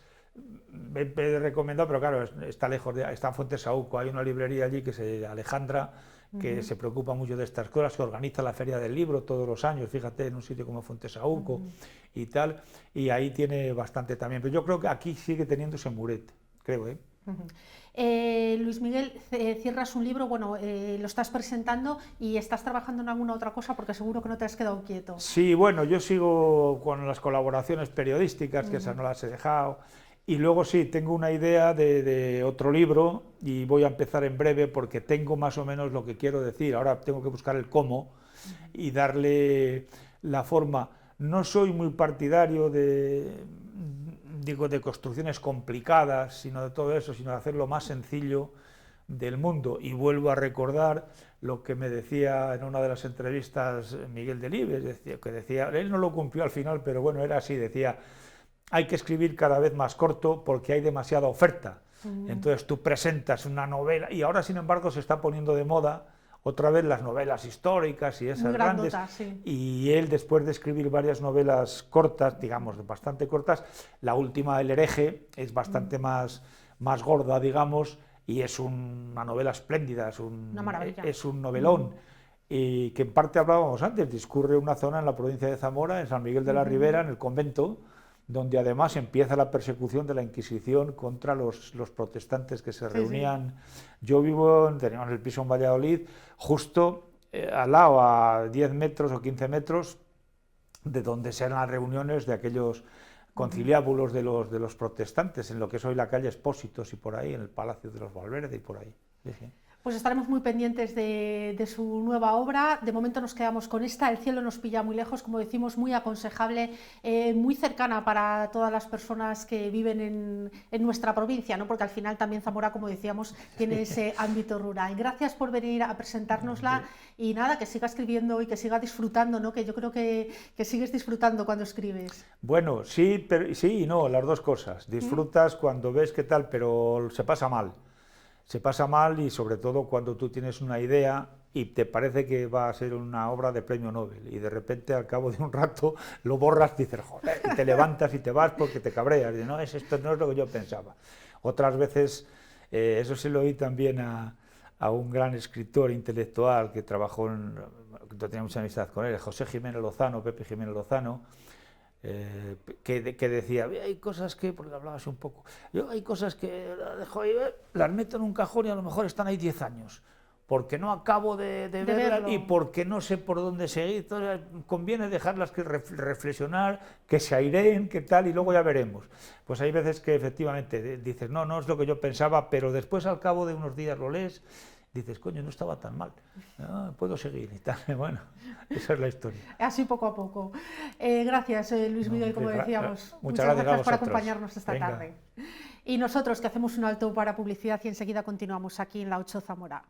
he recomendado, pero claro, está lejos, está en Fuentesauco, hay una librería allí que se Alejandra, que se preocupa mucho de estas cosas, que organiza la Feria del Libro todos los años, fíjate, en un sitio como Fuentesauco y tal, y ahí tiene bastante también, pero yo creo que aquí sigue teniendo Semuret, creo, ¿eh? Luis Miguel, cierras un libro, bueno, lo estás presentando y estás trabajando en alguna otra cosa, porque seguro que no te has quedado quieto. Sí, bueno, yo sigo con las colaboraciones periodísticas, que esas no las he dejado, y luego sí, tengo una idea de otro libro y voy a empezar en breve porque tengo más o menos lo que quiero decir. Ahora tengo que buscar el cómo y darle la forma. No soy muy partidario de construcciones complicadas, sino de todo eso, sino de hacerlo más sencillo del mundo. Y vuelvo a recordar lo que me decía en una de las entrevistas Miguel Delibes, que decía, él no lo cumplió al final, pero bueno, era así, decía, hay que escribir cada vez más corto porque hay demasiada oferta. Entonces tú presentas una novela, y ahora sin embargo se está poniendo de moda otra vez las novelas históricas y esas grandes, y él, después de escribir varias novelas cortas, digamos, bastante cortas, la última, El hereje, es bastante más gorda, digamos, y es una novela espléndida, Una maravilla. es un novelón, y que en parte hablábamos antes, discurre una zona en la provincia de Zamora, en San Miguel de la Ribera, en el convento, donde además empieza la persecución de la Inquisición contra los protestantes que se reunían. Yo teníamos el piso en Valladolid, justo al lado, a 10 metros o 15 metros, de donde se eran las reuniones de aquellos conciliábulos de los protestantes, en lo que es hoy la calle Expósitos y por ahí, en el Palacio de los Valverde y por ahí. Pues estaremos muy pendientes de su nueva obra. De momento nos quedamos con esta, El cielo nos pilla muy lejos, como decimos, muy aconsejable, muy cercana para todas las personas que viven en nuestra provincia, ¿no? Porque al final también Zamora, como decíamos, tiene ese ámbito rural. Gracias por venir a presentárnosla y nada, que siga escribiendo y que siga disfrutando, ¿no? Que yo creo que sigues disfrutando cuando escribes. Bueno, sí, pero, sí y no, las dos cosas. Disfrutas cuando ves qué tal, pero se pasa mal. Se pasa mal y sobre todo cuando tú tienes una idea y te parece que va a ser una obra de premio Nobel y de repente al cabo de un rato lo borras y dices, joder, y te levantas y te vas porque te cabreas, y no, esto no es lo que yo pensaba. Otras veces, eso se lo oí también a un gran escritor intelectual que trabajó, que tenía mucha amistad con él, José Jiménez Lozano, Pepe Jiménez Lozano, que decía, hay cosas que, porque hablabas un poco, hay cosas que las dejo ahí, las meto en un cajón y a lo mejor están ahí 10 años, porque no acabo de verlas y porque no sé por dónde seguir, entonces conviene dejarlas que reflexionar, que se aireen, que tal, y luego ya veremos. Pues hay veces que efectivamente dices, no, no es lo que yo pensaba, pero después al cabo de unos días lo lees, dices, coño, no estaba tan mal, puedo seguir y tal. Bueno, esa es la historia. Así poco a poco. Gracias, Luis Miguel, como decíamos. Muchas gracias por acompañarnos esta tarde. Y nosotros que hacemos un alto para publicidad y enseguida continuamos aquí en la 8 Zamora.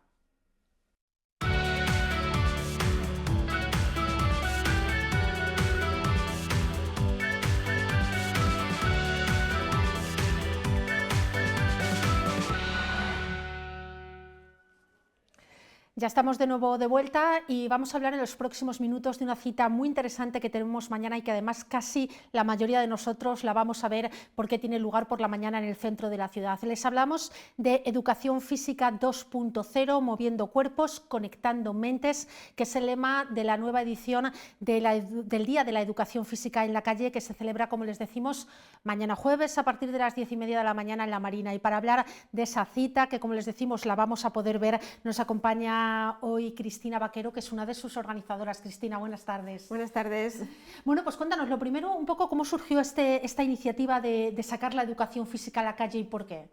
Ya estamos de nuevo de vuelta y vamos a hablar en los próximos minutos de una cita muy interesante que tenemos mañana y que además casi la mayoría de nosotros la vamos a ver porque tiene lugar por la mañana en el centro de la ciudad. Les hablamos de Educación Física 2.0, moviendo cuerpos, conectando mentes, que es el lema de la nueva edición del Día de la Educación Física en la Calle, que se celebra, como les decimos, mañana jueves a partir de las 10:30 de la mañana en la Marina. Y para hablar de esa cita, que como les decimos la vamos a poder ver, nos acompaña hoy Cristina Vaquero, que es una de sus organizadoras. Cristina, buenas tardes. Buenas tardes. Bueno, pues cuéntanos lo primero un poco cómo surgió esta iniciativa de sacar la educación física a la calle y por qué.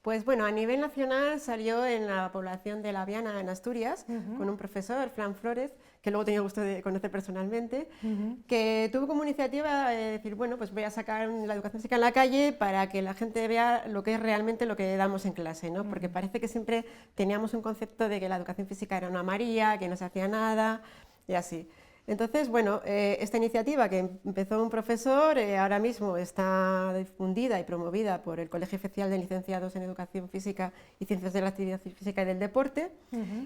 Pues bueno, a nivel nacional salió en la población de La Viana, en Asturias, con un profesor, Fran Flores, que luego tenía el gusto de conocer personalmente, que tuvo como iniciativa de decir, bueno, pues voy a sacar la educación física en la calle para que la gente vea lo que es realmente lo que damos en clase, ¿no? Porque parece que siempre teníamos un concepto de que la educación física era una María, que no se hacía nada y así. Entonces, bueno, esta iniciativa que empezó un profesor ahora mismo está difundida y promovida por el Colegio Oficial de Licenciados en Educación Física y Ciencias de la Actividad Física y del Deporte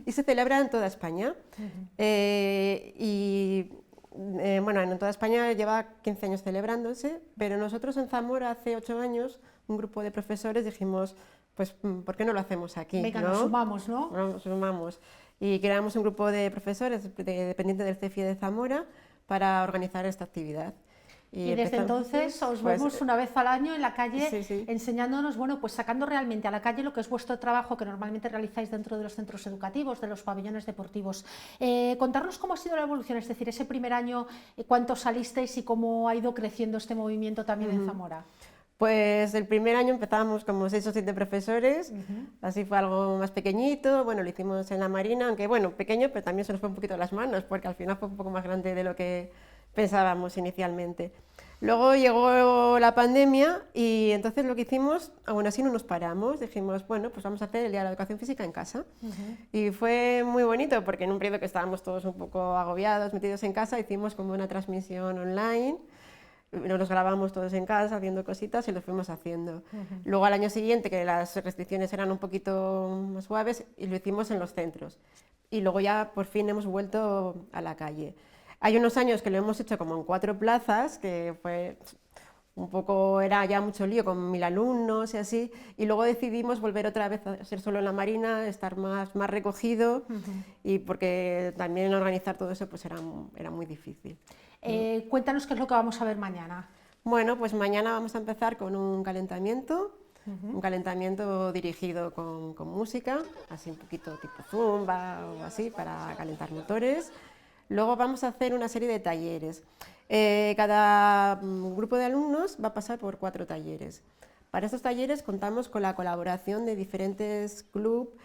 y se celebra en toda España. Bueno, en toda España lleva 15 años celebrándose, pero nosotros en Zamora hace 8 años, un grupo de profesores dijimos, pues, ¿por qué no lo hacemos aquí? Venga, ¿no? Nos sumamos, ¿no? Nos sumamos. Y creamos un grupo de profesores dependientes del CEFI de Zamora para organizar esta actividad. Y desde entonces os vemos una vez al año en la calle enseñándonos, bueno, pues sacando realmente a la calle lo que es vuestro trabajo que normalmente realizáis dentro de los centros educativos, de los pabellones deportivos. Contarnos cómo ha sido la evolución, es decir, ese primer año, cuántos salisteis y cómo ha ido creciendo este movimiento también en Zamora. Pues el primer año empezábamos como 6 o 7 profesores, así fue algo más pequeñito, bueno, lo hicimos en la Marina, aunque bueno, pequeño, pero también se nos fue un poquito de las manos, porque al final fue un poco más grande de lo que pensábamos inicialmente. Luego llegó la pandemia y entonces lo que hicimos, aún así no nos paramos, dijimos, bueno, pues vamos a hacer el Día de la Educación Física en casa. Y fue muy bonito, porque en un periodo que estábamos todos un poco agobiados, metidos en casa, hicimos como una transmisión online. Nos grabamos todos en casa haciendo cositas y lo fuimos haciendo. Luego al año siguiente, que las restricciones eran un poquito más suaves, y lo hicimos en los centros. Y luego ya por fin hemos vuelto a la calle. Hay unos años que lo hemos hecho como en 4 plazas, que fue un poco, era ya mucho lío con 1000 alumnos y así, y luego decidimos volver otra vez a ser solo en la Marina, estar más recogido, y porque también organizar todo eso pues era muy difícil. Cuéntanos qué es lo que vamos a ver mañana. Bueno, pues mañana vamos a empezar con un calentamiento, dirigido con música, así un poquito tipo zumba o así, para calentar motores. Luego vamos a hacer una serie de talleres. Cada grupo de alumnos va a pasar por 4 talleres. Para estos talleres contamos con la colaboración de diferentes clubes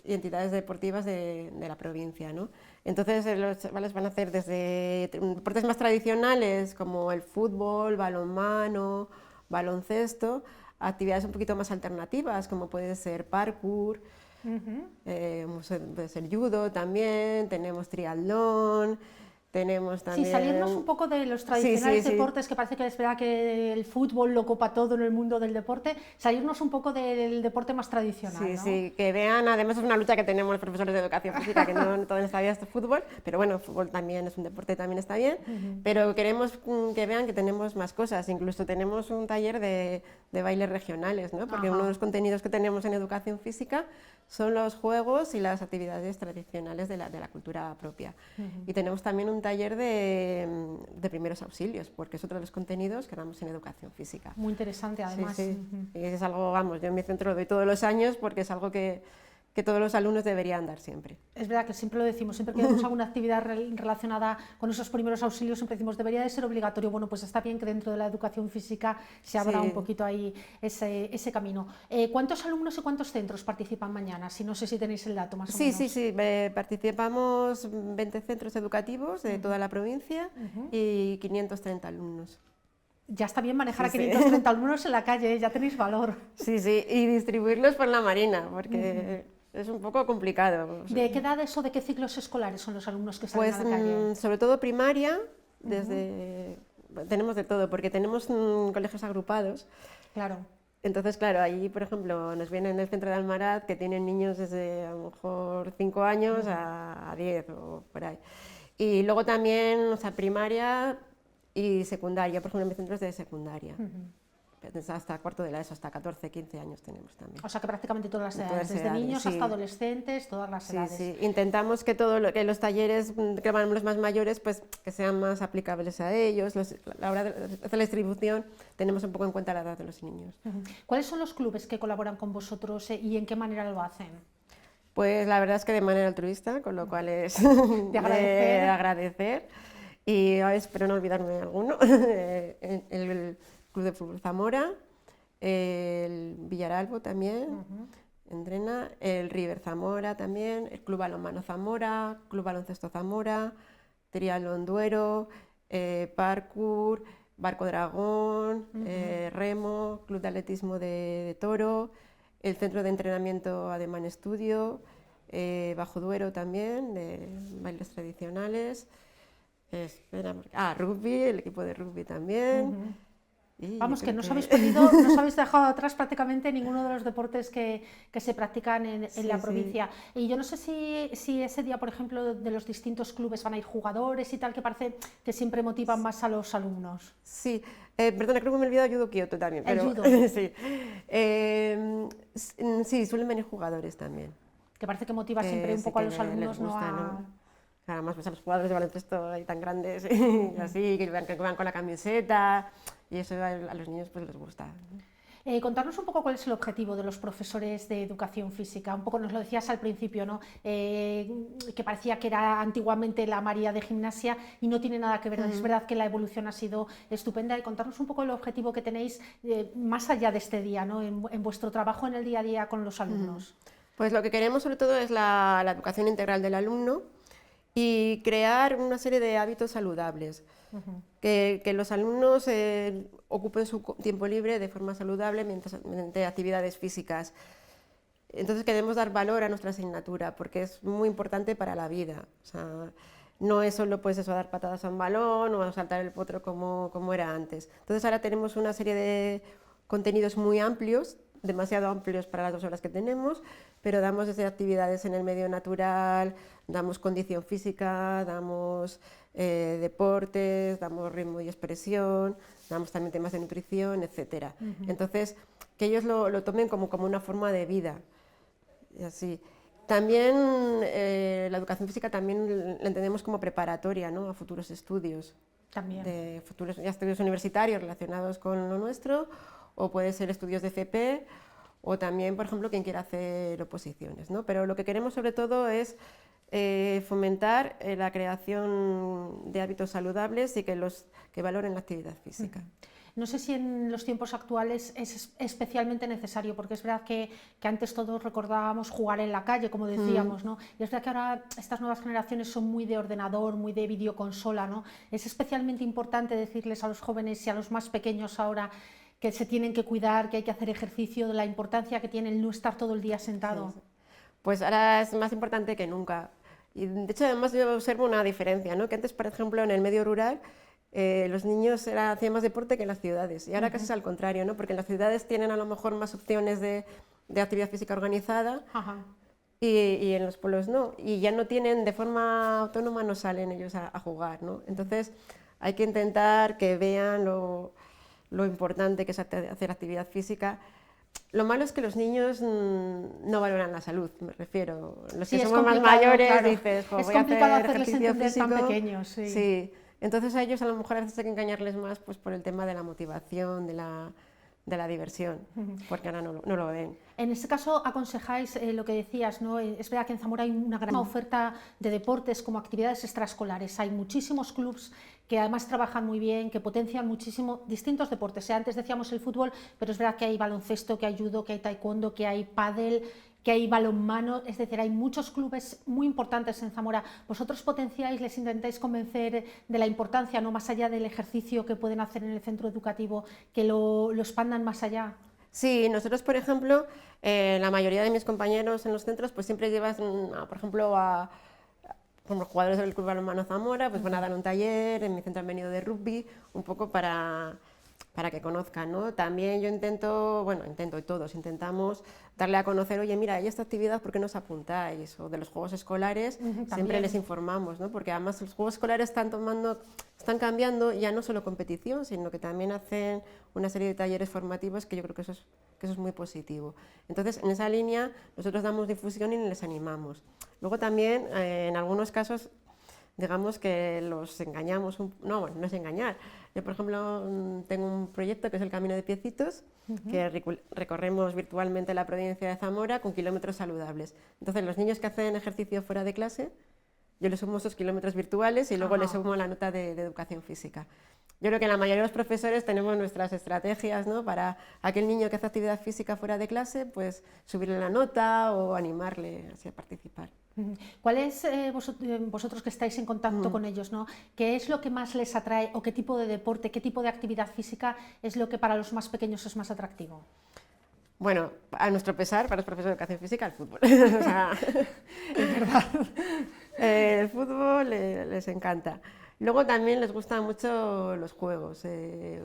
y entidades deportivas de la provincia, ¿no? Entonces los chavales van a hacer desde deportes más tradicionales como el fútbol, balonmano, baloncesto, a actividades un poquito más alternativas como puede ser parkour, puede ser judo también, tenemos triatlón. Tenemos también... Sí, salirnos un poco de los tradicionales deportes, que parece que es verdad que el fútbol lo copa todo en el mundo del deporte, salirnos un poco del deporte más tradicional, Sí, ¿no? sí, que vean, además es una lucha que tenemos los profesores de educación física, que no todo está bien este fútbol, pero bueno, el fútbol también es un deporte, también está bien, pero queremos que vean que tenemos más cosas, incluso tenemos un taller de bailes regionales, ¿no? Porque uno de los contenidos que tenemos en educación física son los juegos y las actividades tradicionales de la cultura propia. Y tenemos también un taller de primeros auxilios, porque es otro de los contenidos que damos en educación física. Muy interesante, además. Sí, sí. Y es algo, vamos, yo en mi centro lo doy todos los años porque es algo que todos los alumnos deberían dar siempre. Es verdad que siempre lo decimos, siempre que hacemos alguna actividad relacionada con esos primeros auxilios, siempre decimos, debería de ser obligatorio. Bueno, pues está bien que dentro de la educación física se abra un poquito ahí ese camino. ¿Cuántos alumnos y cuántos centros participan mañana? Si no sé si tenéis el dato más o menos. Sí, participamos 20 centros educativos de toda la provincia y 530 alumnos. Ya está bien manejar a 530 alumnos en la calle, ya tenéis valor. Sí, y distribuirlos por la Marina, porque es un poco complicado. ¿De qué edades o de qué ciclos escolares son los alumnos que salen a la calle? Pues sobre todo primaria, tenemos de todo, porque tenemos colegios agrupados. Claro. Entonces, claro, ahí, por ejemplo, nos vienen en el centro de Almaraz que tienen niños desde a lo mejor 5 años a 10 o por ahí. Y luego también, o sea, primaria y secundaria, por ejemplo, en mi centro es de secundaria. Hasta cuarto de la ESO, hasta 14, 15 años tenemos también. O sea que prácticamente todas las edades, desde niños hasta adolescentes, todas las edades. Sí, intentamos que que los talleres que van los más mayores, pues que sean más aplicables a ellos. A la hora de hacer la distribución tenemos un poco en cuenta la edad de los niños. ¿Cuáles son los clubes que colaboran con vosotros y en qué manera lo hacen? Pues la verdad es que de manera altruista, con lo cual es de agradecer. Y espero no olvidarme de alguno. El Club de Fútbol Zamora, el Villaralbo también, en Drena, el River Zamora también, el Club Balonmano Zamora, Club Baloncesto Zamora, Triatlón Duero, Parkour, Barco Dragón, Remo, Club de Atletismo de Toro, el Centro de Entrenamiento Ademán Estudio, Bajo Duero también, de bailes tradicionales. Rugby, el equipo de rugby también. Vamos, que no os habéis dejado atrás prácticamente ninguno de los deportes que se practican en la provincia. Y yo no sé si ese día, por ejemplo, de los distintos clubes van a ir jugadores y tal, que parece que siempre motivan más a los alumnos. Sí, perdona, creo que me he olvidado judo Kyoto también. El judo. Sí, suelen venir jugadores también. Que parece que motiva siempre un poco a los alumnos, ¿no? Además ves a los jugadores de baloncesto ahí tan grandes, y así, que van con la camiseta, y eso a los niños pues les gusta. Contarnos un poco cuál es el objetivo de los profesores de educación física. Un poco nos lo decías al principio, ¿no? Que parecía que era antiguamente la María de gimnasia y no tiene nada que ver. Es verdad que la evolución ha sido estupenda. Y contarnos un poco el objetivo que tenéis más allá de este día, ¿no? En vuestro trabajo en el día a día con los alumnos. Pues lo que queremos sobre todo es la educación integral del alumno y crear una serie de hábitos saludables. Que los alumnos ocupen su tiempo libre de forma saludable mediante actividades físicas. Entonces queremos dar valor a nuestra asignatura porque es muy importante para la vida. O sea, no es solo pues eso, dar patadas a un balón o saltar el potro como era antes. Entonces ahora tenemos una serie de contenidos muy amplios, demasiado amplios para las 2 horas que tenemos, pero damos desde actividades en el medio natural, damos condición física, damos deportes, damos ritmo y expresión, damos también temas de nutrición, etc. Entonces, que ellos lo tomen como una forma de vida. Y así. También la educación física también la entendemos como preparatoria, ¿no? A futuros estudios. También. De futuros estudios universitarios relacionados con lo nuestro, o puede ser estudios de FP, o también, por ejemplo, quien quiera hacer oposiciones, ¿no? Pero lo que queremos sobre todo es fomentar la creación de hábitos saludables y que valoren la actividad física. No sé si en los tiempos actuales es especialmente necesario, porque es verdad que antes todos recordábamos jugar en la calle, como decíamos, ¿no? Y es verdad que ahora estas nuevas generaciones son muy de ordenador, muy de videoconsola, ¿no? Es especialmente importante decirles a los jóvenes y a los más pequeños ahora que se tienen que cuidar, que hay que hacer ejercicio, de la importancia que tiene el no estar todo el día sentado. Sí. Pues ahora es más importante que nunca. Y de hecho, además, yo observo una diferencia, ¿no? Que antes, por ejemplo, en el medio rural, los niños hacían más deporte que en las ciudades. Y ahora casi es al contrario, ¿no? Porque en las ciudades tienen a lo mejor más opciones de actividad física organizada. Y en los pueblos no. Y ya no tienen, de forma autónoma, no salen ellos a jugar, ¿no? Entonces, hay que intentar que vean lo importante que es hacer actividad física. Lo malo es que los niños no valoran la salud, me refiero. Los que somos más mayores, claro, dices, es voy a hacer hacerles ejercicio entender físico. Tan pequeños, sí. Sí. Entonces a ellos a lo mejor a veces hay que engañarles más pues, por el tema de la motivación, de la diversión, porque ahora no lo ven. En este caso aconsejáis lo que decías, ¿no? Es verdad que en Zamora hay una gran oferta de deportes como actividades extraescolares. Hay muchísimos clubs que además trabajan muy bien, que potencian muchísimo distintos deportes. Antes decíamos el fútbol, pero es verdad que hay baloncesto, que hay judo, que hay taekwondo, que hay pádel, que hay balonmano, es decir, hay muchos clubes muy importantes en Zamora. ¿Vosotros potenciáis, les intentáis convencer de la importancia, no más allá del ejercicio que pueden hacer en el centro educativo, que lo expandan más allá? Sí, nosotros, por ejemplo, la mayoría de mis compañeros en los centros pues siempre llevas, por ejemplo, como los jugadores del Club Balonmano Zamora, pues van a dar un taller, en mi centro han venido de rugby, un poco para que conozcan, ¿no? También yo y todos intentamos darle a conocer, oye, mira, hay esta actividad, ¿por qué no os apuntáis? O de los juegos escolares, siempre les informamos, ¿no? Porque además los juegos escolares están cambiando, ya no solo competición, sino que también hacen una serie de talleres formativos que yo creo que eso es muy positivo. Entonces, en esa línea, nosotros damos difusión y les animamos. Luego también, en algunos casos, digamos que los engañamos, no es engañar. Yo, por ejemplo, tengo un proyecto que es el Camino de Piecitos, que recorremos virtualmente la provincia de Zamora con kilómetros saludables. Entonces, los niños que hacen ejercicio fuera de clase, yo les sumo esos kilómetros virtuales y luego les sumo la nota de educación física. Yo creo que la mayoría de los profesores tenemos nuestras estrategias, ¿no? Para aquel niño que hace actividad física fuera de clase, pues subirle la nota o animarle así a participar. ¿Cuál es, vosotros que estáis en contacto con ellos, ¿no? ¿Qué es lo que más les atrae o qué tipo de deporte, qué tipo de actividad física es lo que para los más pequeños es más atractivo? Bueno, a nuestro pesar, para los profesores de educación física, el fútbol. O sea, es verdad. El fútbol les encanta. Luego también les gustan mucho los juegos.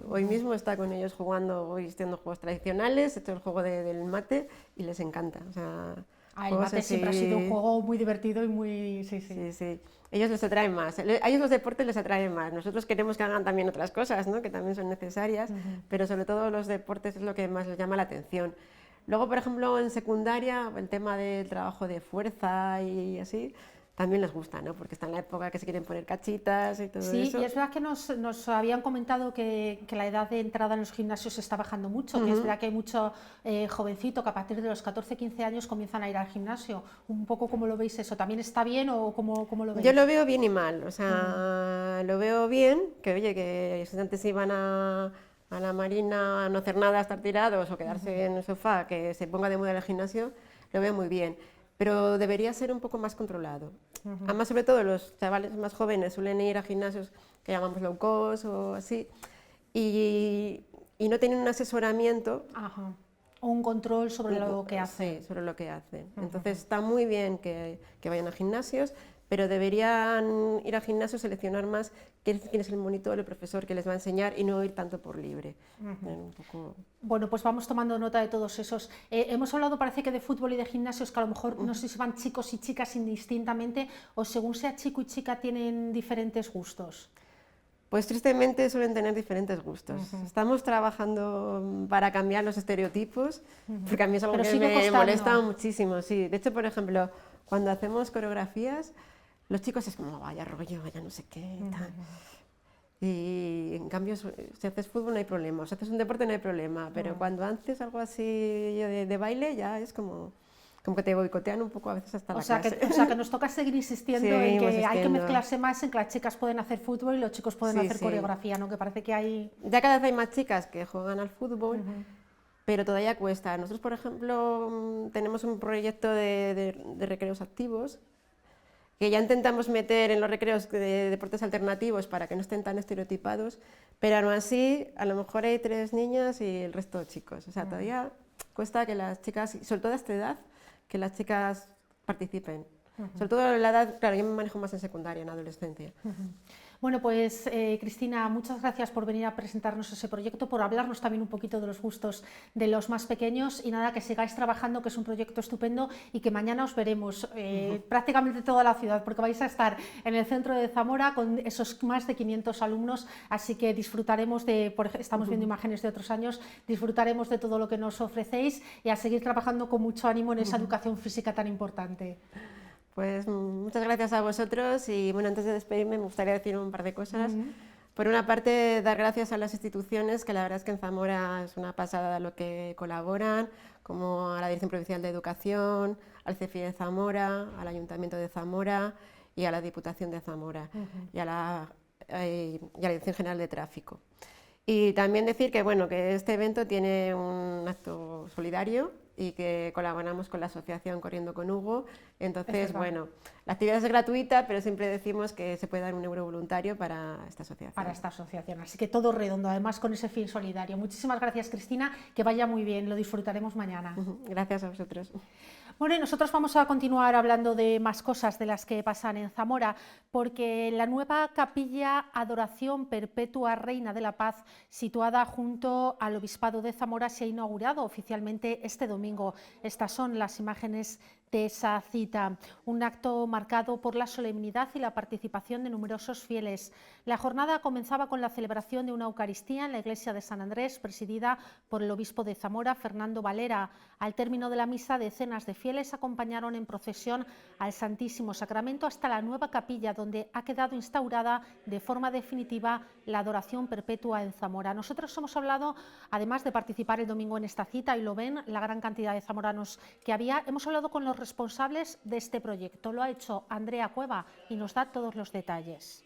Hoy mismo está con ellos jugando, hoy haciendo juegos tradicionales, he hecho el juego del mate y les encanta. O sea, el mate siempre ha sido un juego muy divertido y muy... Sí. Ellos les atraen más, a ellos los deportes les atraen más. Nosotros queremos que hagan también otras cosas, ¿no? Que también son necesarias, pero sobre todo los deportes es lo que más les llama la atención. Luego, por ejemplo, en secundaria, el tema del trabajo de fuerza y así, también les gusta, ¿no? Porque está en la época que se quieren poner cachitas y todo eso. Sí, y es verdad que nos habían comentado que la edad de entrada en los gimnasios está bajando mucho, que es verdad que hay mucho jovencito que a partir de los 14-15 años comienzan a ir al gimnasio. Un poco ¿cómo lo veis eso? ¿También está bien o cómo lo veis? Yo lo veo bien y mal, o sea, lo veo bien, que oye, que antes iban a la marina a no hacer nada, a estar tirados o quedarse en el sofá, que se ponga de moda el gimnasio, lo veo muy bien. Pero debería ser un poco más controlado. Además, sobre todo los chavales más jóvenes suelen ir a gimnasios que llamamos low cost o así, y no tienen un asesoramiento. O un control sobre lo que hacen. Sí, sobre lo que hacen. Entonces está muy bien que vayan a gimnasios, pero deberían ir a gimnasios, seleccionar más quién es el monitor, el profesor que les va a enseñar y no ir tanto por libre. Un poco... Bueno, pues vamos tomando nota de todos esos. Hemos hablado, parece que de fútbol y de gimnasios, que a lo mejor no sé si van chicos y chicas indistintamente o según sea chico y chica tienen diferentes gustos. Pues tristemente suelen tener diferentes gustos. Estamos trabajando para cambiar los estereotipos, porque a mí es algo que me molesta muchísimo. Sí. De hecho, por ejemplo, cuando hacemos coreografías, los chicos es como, vaya rollo, vaya no sé qué, tal. Y en cambio, si haces fútbol no hay problema, si haces un deporte no hay problema, pero cuando haces algo así de baile ya es como como que te boicotean un poco a veces hasta la clase. O sea, que nos toca seguir insistiendo en que hay que mezclarse más, en que las chicas pueden hacer fútbol y los chicos pueden hacer coreografía, ¿no? Que parece que hay... Ya cada vez hay más chicas que juegan al fútbol, pero todavía cuesta. Nosotros, por ejemplo, tenemos un proyecto de recreos activos, que ya intentamos meter en los recreos de deportes alternativos para que no estén tan estereotipados, pero aún así, a lo mejor hay 3 niñas y el resto chicos. O sea, todavía cuesta que las chicas, sobre todo a esta edad, que las chicas participen. Sobre todo en la edad, claro, yo me manejo más en secundaria, en adolescencia. Bueno, pues Cristina, muchas gracias por venir a presentarnos ese proyecto, por hablarnos también un poquito de los gustos de los más pequeños y nada, que sigáis trabajando, que es un proyecto estupendo y que mañana os veremos prácticamente toda la ciudad, porque vais a estar en el centro de Zamora con esos más de 500 alumnos, así que disfrutaremos estamos viendo imágenes de otros años, disfrutaremos de todo lo que nos ofrecéis y a seguir trabajando con mucho ánimo en esa educación física tan importante. Pues muchas gracias a vosotros y bueno, antes de despedirme me gustaría decir un par de cosas. Por una parte, dar gracias a las instituciones, que la verdad es que en Zamora es una pasada lo que colaboran, como a la Dirección Provincial de Educación, al CEFI de Zamora, al Ayuntamiento de Zamora y a la Diputación de Zamora y a la Dirección General de Tráfico. Y también decir que, bueno, que este evento tiene un acto solidario y que colaboramos con la asociación Corriendo con Hugo. Entonces, bueno, la actividad es gratuita, pero siempre decimos que se puede dar un euro voluntario para esta asociación. Para esta asociación, así que todo redondo, además con ese fin solidario. Muchísimas gracias, Cristina, que vaya muy bien, lo disfrutaremos mañana. Gracias a vosotros. Bueno, y nosotros vamos a continuar hablando de más cosas de las que pasan en Zamora, porque la nueva capilla Adoración Perpetua Reina de la Paz, situada junto al Obispado de Zamora, se ha inaugurado oficialmente este domingo. Estas son las imágenes de esa cita, un acto marcado por la solemnidad y la participación de numerosos fieles. La jornada comenzaba con la celebración de una Eucaristía en la iglesia de San Andrés, presidida por el obispo de Zamora, Fernando Valera. Al término de la misa, decenas de fieles acompañaron en procesión al Santísimo Sacramento hasta la nueva capilla, donde ha quedado instaurada de forma definitiva la adoración perpetua en Zamora. Nosotros hemos hablado, además de participar el domingo en esta cita, y lo ven la gran cantidad de zamoranos que había, hemos hablado con los responsables de este proyecto. Lo ha hecho Andrea Cueva y nos da todos los detalles.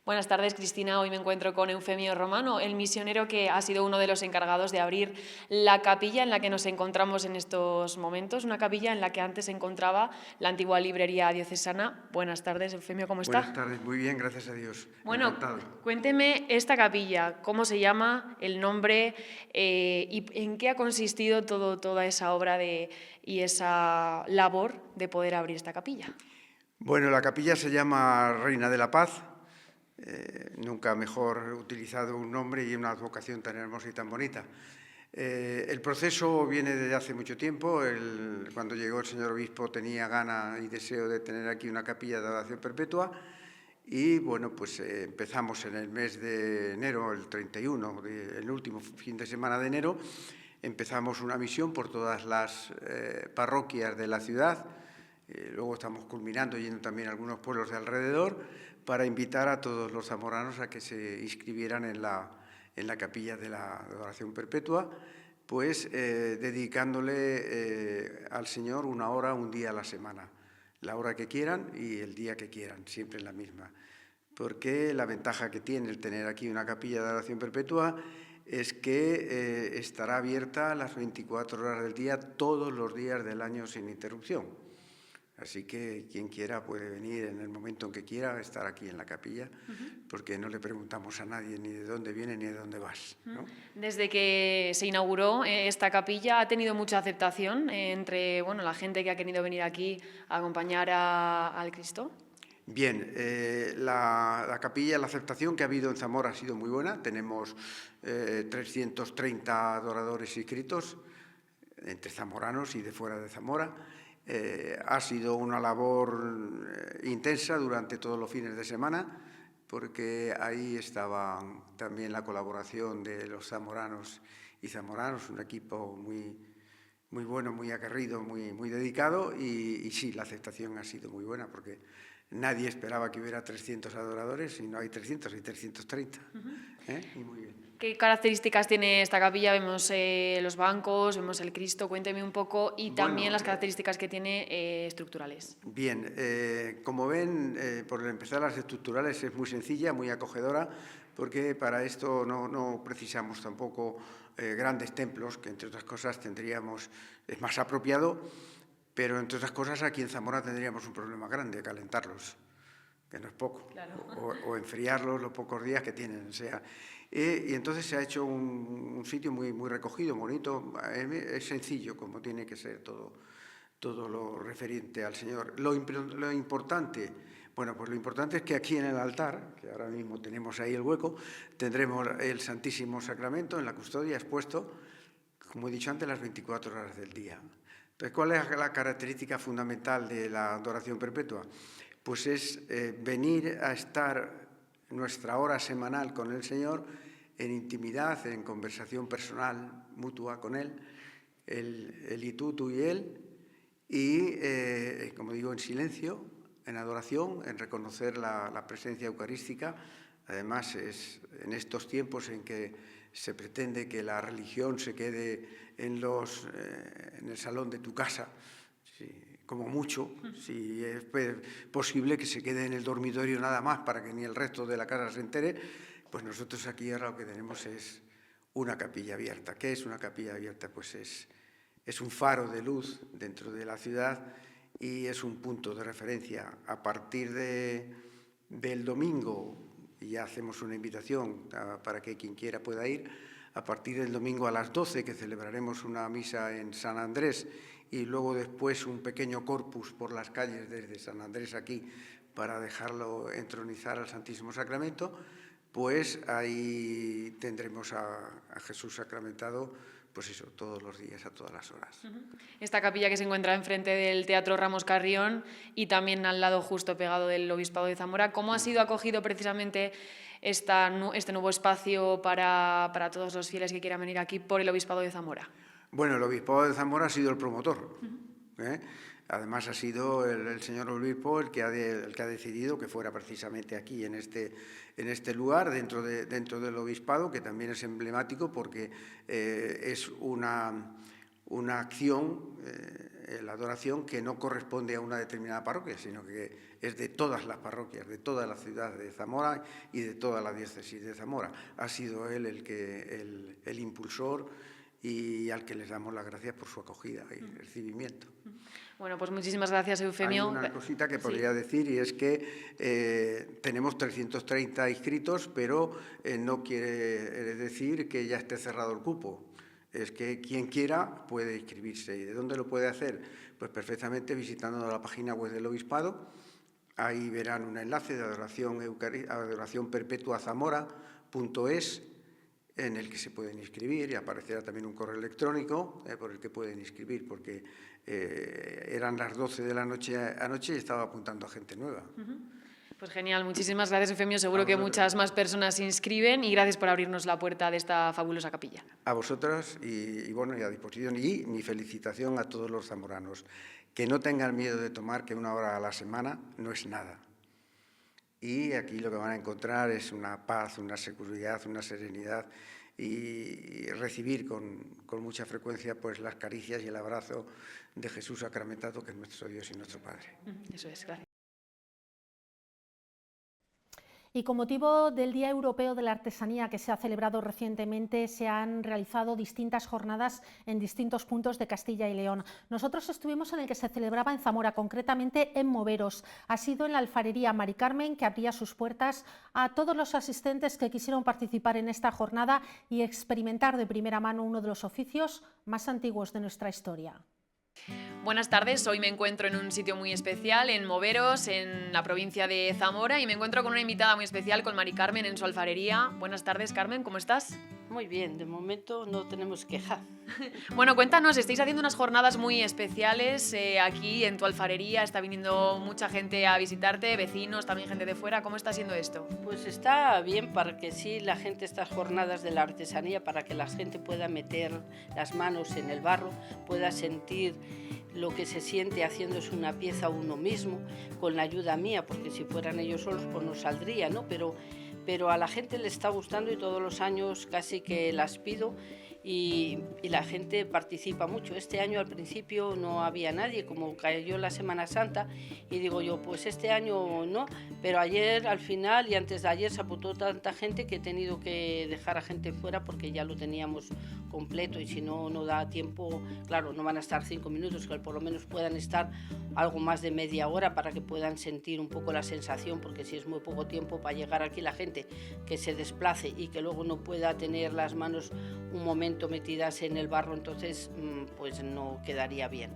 Buenas tardes, Cristina. Hoy me encuentro con Eufemio Romano, el misionero que ha sido uno de los encargados de abrir la capilla en la que nos encontramos en estos momentos, una capilla en la que antes se encontraba la antigua librería diocesana. Buenas tardes, Eufemio, ¿cómo está? Buenas tardes, muy bien, gracias a Dios. Bueno, encantado. Cuénteme esta capilla, cómo se llama, el nombre y en qué ha consistido toda esa obra y esa labor de poder abrir esta capilla. Bueno, la capilla se llama Reina de la Paz. Nunca mejor utilizado un nombre y una advocación tan hermosa y tan bonita. El proceso viene desde hace mucho tiempo. Cuando llegó el señor obispo tenía gana y deseo de tener aquí una capilla de adoración perpetua y bueno, pues empezamos en el mes de enero, el 31, el último fin de semana de enero, empezamos una misión por todas las parroquias de la ciudad. Luego estamos culminando yendo también a algunos pueblos de alrededor para invitar a todos los zamoranos a que se inscribieran en la capilla de la adoración perpetua, pues dedicándole al Señor una hora, un día a la semana, la hora que quieran y el día que quieran, siempre la misma. Porque la ventaja que tiene el tener aquí una capilla de adoración perpetua es que estará abierta las 24 horas del día, todos los días del año sin interrupción. Así que quien quiera puede venir en el momento en que quiera, estar aquí en la capilla, porque no le preguntamos a nadie ni de dónde viene ni de dónde vas, ¿no? Desde que se inauguró esta capilla ha tenido mucha aceptación entre la gente que ha querido venir aquí a acompañar al Cristo. Bien, la capilla, la aceptación que ha habido en Zamora ha sido muy buena. Tenemos 330 adoradores inscritos, entre zamoranos y de fuera de Zamora. Ha sido una labor intensa durante todos los fines de semana, porque ahí estaba también la colaboración de los zamoranos y zamoranos, un equipo muy bueno, muy aguerrido, muy dedicado, y sí, la aceptación ha sido muy buena, porque nadie esperaba que hubiera 300 adoradores y no hay 300, hay 330. Y muy bien. ¿Qué características tiene esta capilla? Vemos los bancos, vemos el Cristo, cuénteme un poco, y también las características que tiene estructurales. Bien, como ven, por empezar las estructurales es muy sencilla, muy acogedora, porque para esto no precisamos tampoco grandes templos, que entre otras cosas es más apropiado, pero entre otras cosas aquí en Zamora tendríamos un problema grande, calentarlos, que no es poco, claro. o enfriarlos los pocos días que tienen, o sea. Y entonces se ha hecho un sitio muy recogido, bonito, es sencillo, como tiene que ser todo lo referente al Señor. Lo importante, bueno, pues lo importante es que aquí en el altar, que ahora mismo tenemos ahí el hueco, tendremos el Santísimo Sacramento en la custodia expuesto, como he dicho antes, las 24 horas del día. Entonces, ¿cuál es la característica fundamental de la adoración perpetua? Pues es venir a estar nuestra hora semanal con el Señor en intimidad, en conversación personal, mutua con Él, él y tú y Él, y, como digo, en silencio, en adoración, en reconocer la presencia eucarística. Además, es en estos tiempos en que se pretende que la religión se quede en el salón de tu casa, como mucho, si es posible que se quede en el dormitorio nada más para que ni el resto de la casa se entere, pues nosotros aquí ahora lo que tenemos es una capilla abierta. ¿Qué es una capilla abierta? Pues es un faro de luz dentro de la ciudad y es un punto de referencia. A partir del domingo, y ya hacemos una invitación para que quien quiera pueda ir, a partir del domingo a las 12, que celebraremos una misa en San Andrés, y luego después un pequeño corpus por las calles desde San Andrés aquí para dejarlo entronizar al Santísimo Sacramento, pues ahí tendremos a Jesús sacramentado, pues eso, todos los días, a todas las horas. Esta capilla que se encuentra enfrente del Teatro Ramos Carrión y también al lado justo pegado del Obispado de Zamora, ¿cómo ha sido acogido precisamente este nuevo espacio para todos los fieles que quieran venir aquí por el Obispado de Zamora? Bueno, el Obispado de Zamora ha sido el promotor. Además ha sido el señor obispo el que ha decidido que fuera precisamente aquí, en este lugar, dentro del obispado, que también es emblemático porque es una acción, la adoración, que no corresponde a una determinada parroquia, sino que es de todas las parroquias, de toda la ciudad de Zamora y de toda la diócesis de Zamora. Ha sido él el impulsor y al que les damos las gracias por su acogida y recibimiento. Bueno, pues muchísimas gracias, Eufemio. Hay una cosita que podría decir, y es que tenemos 330 inscritos, pero no quiere decir que ya esté cerrado el cupo. Es que quien quiera puede inscribirse. ¿Y de dónde lo puede hacer? Pues perfectamente visitando la página web del Obispado. Ahí verán un enlace de adoración perpetua zamora.es, en el que se pueden inscribir, y aparecerá también un correo electrónico por el que pueden inscribir, porque eran las 12 de la noche anoche y estaba apuntando a gente nueva. Pues genial, muchísimas gracias, Eufemio. Seguro que muchas más personas se inscriben, y gracias por abrirnos la puerta de esta fabulosa capilla. A vosotras y bueno, y a disposición, y mi felicitación a todos los zamoranos. Que no tengan miedo de tomar, que 1 hora a la semana no es nada. Y aquí lo que van a encontrar es una paz, una seguridad, una serenidad, y recibir con mucha frecuencia pues las caricias y el abrazo de Jesús sacramentado, que es nuestro Dios y nuestro Padre. Eso es, gracias. Y con motivo del Día Europeo de la Artesanía, que se ha celebrado recientemente, se han realizado distintas jornadas en distintos puntos de Castilla y León. Nosotros estuvimos en el que se celebraba en Zamora, concretamente en Moveros. Ha sido en la alfarería Mari Carmen, que abría sus puertas a todos los asistentes que quisieron participar en esta jornada y experimentar de primera mano uno de los oficios más antiguos de nuestra historia. Buenas tardes, hoy me encuentro en un sitio muy especial, en Moveros, en la provincia de Zamora, y me encuentro con una invitada muy especial, con Mari Carmen en su alfarería. Buenas tardes, Carmen, ¿cómo estás? Muy bien, de momento no tenemos queja. Bueno, cuéntanos, estáis haciendo unas jornadas muy especiales aquí en tu alfarería, está viniendo mucha gente a visitarte, vecinos, también gente de fuera, ¿cómo está siendo esto? Pues está bien para que sí la gente, estas jornadas de la artesanía, para que la gente pueda meter las manos en el barro, pueda sentir lo que se siente haciéndose una pieza uno mismo, con la ayuda mía, porque si fueran ellos solos pues no saldría, ¿no? Pero a la gente le está gustando y todos los años casi que las pido y la gente participa mucho. Este año al principio no había nadie, como cayó la Semana Santa, y digo yo, pues este año no, pero ayer al final y antes de ayer se apuntó tanta gente que he tenido que dejar a gente fuera porque ya lo teníamos completo y si no, no da tiempo, claro, no van a estar 5 minutos, que por lo menos puedan estar algo más de media hora para que puedan sentir un poco la sensación, porque si es muy poco tiempo para llegar aquí la gente que se desplace y que luego no pueda tener las manos un momento metidas en el barro, entonces pues no quedaría bien.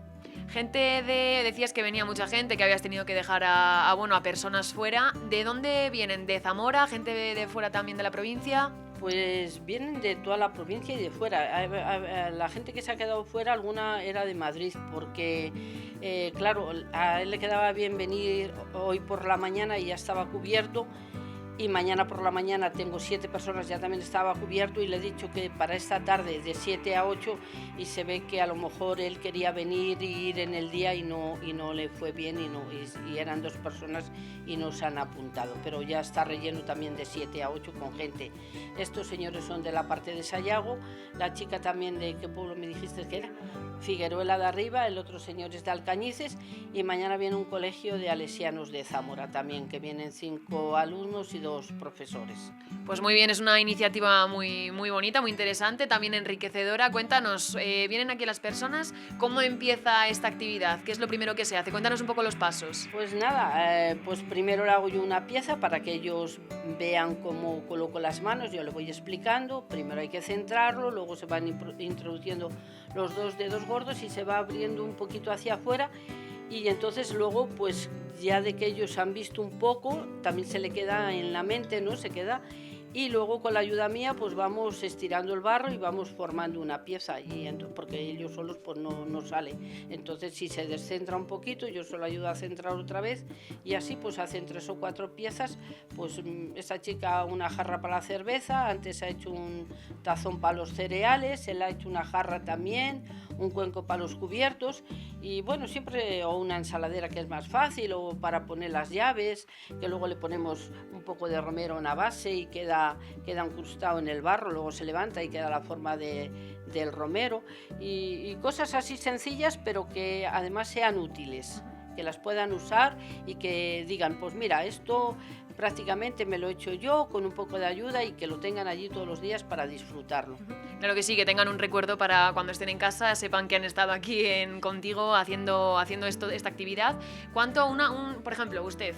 Decías que venía mucha gente, que habías tenido que dejar a personas fuera. ¿De dónde vienen? ¿De Zamora? ¿Gente de fuera también de la provincia? Pues vienen de toda la provincia y de fuera. La gente que se ha quedado fuera, alguna era de Madrid, porque claro, a él le quedaba bien venir hoy por la mañana y ya estaba cubierto. Y mañana por la mañana tengo 7 personas, ya también estaba cubierto y le he dicho que para esta tarde de 7 a 8 y se ve que a lo mejor él quería venir y ir en el día y no le fue bien y eran 2 personas y no se han apuntado, pero ya está relleno también de 7 a 8 con gente. Estos señores son de la parte de Sayago, la chica también de ¿qué pueblo me dijiste que era? Figueruela de Arriba, el otro señor es de Alcañices y mañana viene un colegio de Alesianos de Zamora también, que vienen 5 alumnos y 2 profesores. Pues muy bien, es una iniciativa muy bonita, muy interesante, también enriquecedora. Cuéntanos, vienen aquí las personas, ¿cómo empieza esta actividad? ¿Qué es lo primero que se hace? Cuéntanos un poco los pasos. Pues nada, pues primero le hago yo una pieza para que ellos vean cómo coloco las manos, yo le voy explicando, primero hay que centrarlo, luego se van introduciendo los 2 dedos gordos y se va abriendo un poquito hacia afuera y entonces luego pues ya de que ellos han visto un poco también se le queda en la mente, ¿no? Se queda y luego con la ayuda mía pues vamos estirando el barro y vamos formando una pieza y porque ellos solos pues no sale, entonces si se descentra un poquito yo solo ayudo a centrar otra vez y así pues hacen 3 o 4 piezas. Pues esta chica una jarra para la cerveza, antes ha hecho un tazón para los cereales, él ha hecho una jarra también, un cuenco para los cubiertos y bueno, siempre o una ensaladera que es más fácil o para poner las llaves, que luego le ponemos un poco de romero a una base y queda incrustado en el barro, luego se levanta y queda la forma del romero y cosas así sencillas pero que además sean útiles, que las puedan usar y que digan pues mira, esto prácticamente me lo he hecho yo con un poco de ayuda y que lo tengan allí todos los días para disfrutarlo. Claro que sí, que tengan un recuerdo para cuando estén en casa, sepan que han estado aquí contigo haciendo esta actividad. ¿Cuánto, por ejemplo, usted,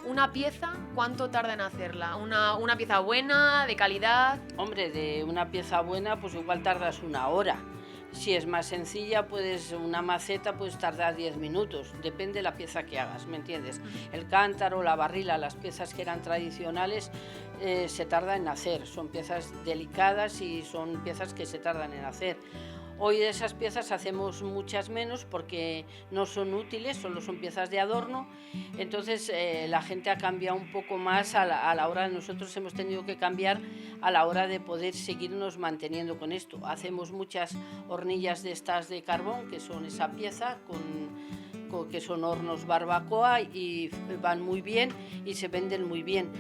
una pieza, cuánto tarda en hacerla? ¿Una pieza buena, de calidad? Hombre, de una pieza buena pues igual tardas 1 hora. Si es más sencilla, una maceta puedes tardar 10 minutos, depende de la pieza que hagas, ¿me entiendes? El cántaro, la barrila, las piezas que eran tradicionales se tarda en hacer, son piezas delicadas y son piezas que se tardan en hacer. Hoy de esas piezas hacemos muchas menos porque no son útiles, solo son piezas de adorno, entonces la gente ha cambiado un poco más a la hora, nosotros hemos tenido que cambiar a la hora de poder seguirnos manteniendo con esto. Hacemos muchas hornillas de estas de carbón, que son esa pieza, que son hornos barbacoa y van muy bien y se venden muy bien.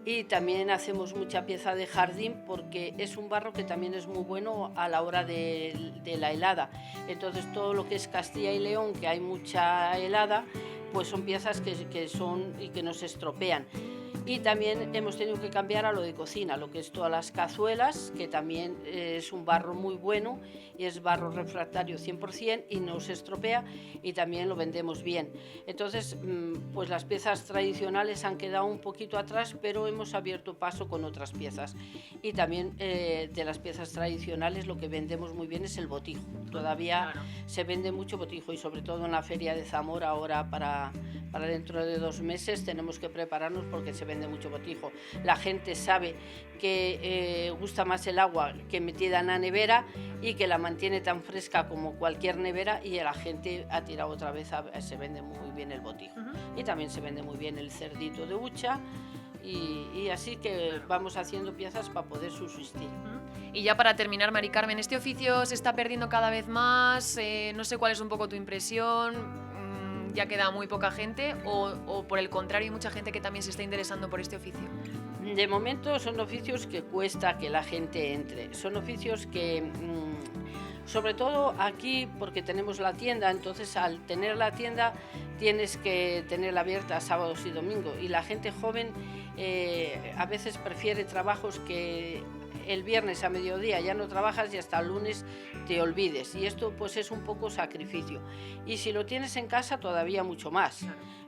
Y también hacemos mucha pieza de jardín porque es un barro que también es muy bueno a la hora de la helada. Entonces todo lo que es Castilla y León, que hay mucha helada, pues son piezas que son y que no se estropean. Y también hemos tenido que cambiar a lo de cocina, lo que es todas las cazuelas, que también es un barro muy bueno y es barro refractario 100% y no se estropea y también lo vendemos bien. Entonces, pues las piezas tradicionales han quedado un poquito atrás, pero hemos abierto paso con otras piezas. Y también de las piezas tradicionales lo que vendemos muy bien es el botijo. Todavía se vende mucho botijo y sobre todo en la feria de Zamora ahora para dentro de 2 meses tenemos que prepararnos porque se vende vende mucho botijo. La gente sabe que gusta más el agua que metida en la nevera y que la mantiene tan fresca como cualquier nevera, y la gente ha tirado otra vez, se vende muy bien el botijo. Y también se vende muy bien el cerdito de hucha, y así que vamos haciendo piezas para poder subsistir. Y ya para terminar, Mari Carmen, ¿este oficio se está perdiendo cada vez más? No sé cuál es un poco tu impresión. ¿Ya queda muy poca gente o por el contrario hay mucha gente que también se está interesando por este oficio? De momento son oficios que cuesta que la gente entre, son oficios que, sobre todo aquí, porque tenemos la tienda, entonces al tener la tienda tienes que tenerla abierta sábados y domingos, y la gente joven a veces prefiere trabajos que el viernes a mediodía ya no trabajas y hasta el lunes te olvides, y esto pues es un poco sacrificio, y si lo tienes en casa todavía mucho más,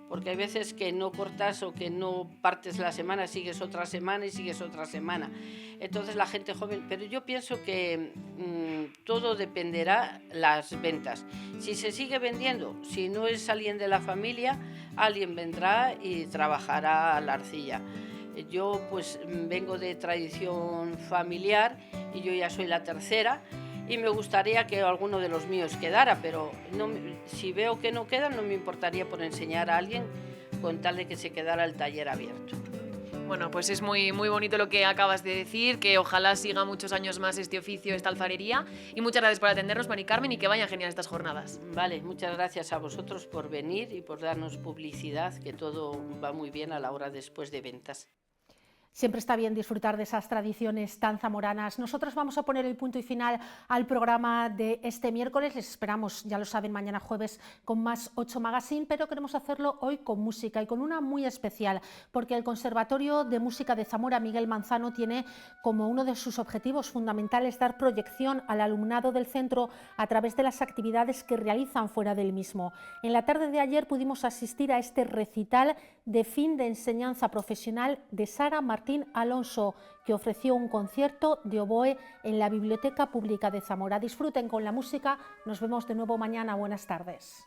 porque hay veces que no cortas o que no partes la semana, sigues otra semana y sigues otra semana, entonces la gente joven, pero yo pienso que todo dependerá las ventas, si se sigue vendiendo, si no es alguien de la familia, alguien vendrá y trabajará a la arcilla. Yo pues vengo de tradición familiar y yo ya soy la tercera y me gustaría que alguno de los míos quedara, pero no, si veo que no quedan no me importaría por enseñar a alguien con tal de que se quedara el taller abierto. Bueno, pues es muy bonito lo que acabas de decir, que ojalá siga muchos años más este oficio, esta alfarería, y muchas gracias por atendernos, Mari Carmen, y que vayan genial estas jornadas. Vale, muchas gracias a vosotros por venir y por darnos publicidad, que todo va muy bien a la hora después de ventas. Siempre está bien disfrutar de esas tradiciones tan zamoranas. Nosotros vamos a poner el punto y final al programa de este miércoles. Les esperamos, ya lo saben, mañana jueves con más 8 Magazine, pero queremos hacerlo hoy con música y con una muy especial, porque el Conservatorio de Música de Zamora, Miguel Manzano, tiene como uno de sus objetivos fundamentales dar proyección al alumnado del centro a través de las actividades que realizan fuera del mismo. En la tarde de ayer pudimos asistir a este recital de fin de enseñanza profesional de Sara Martín Alonso, que ofreció un concierto de oboe en la Biblioteca Pública de Zamora. Disfruten con la música, nos vemos de nuevo mañana, buenas tardes.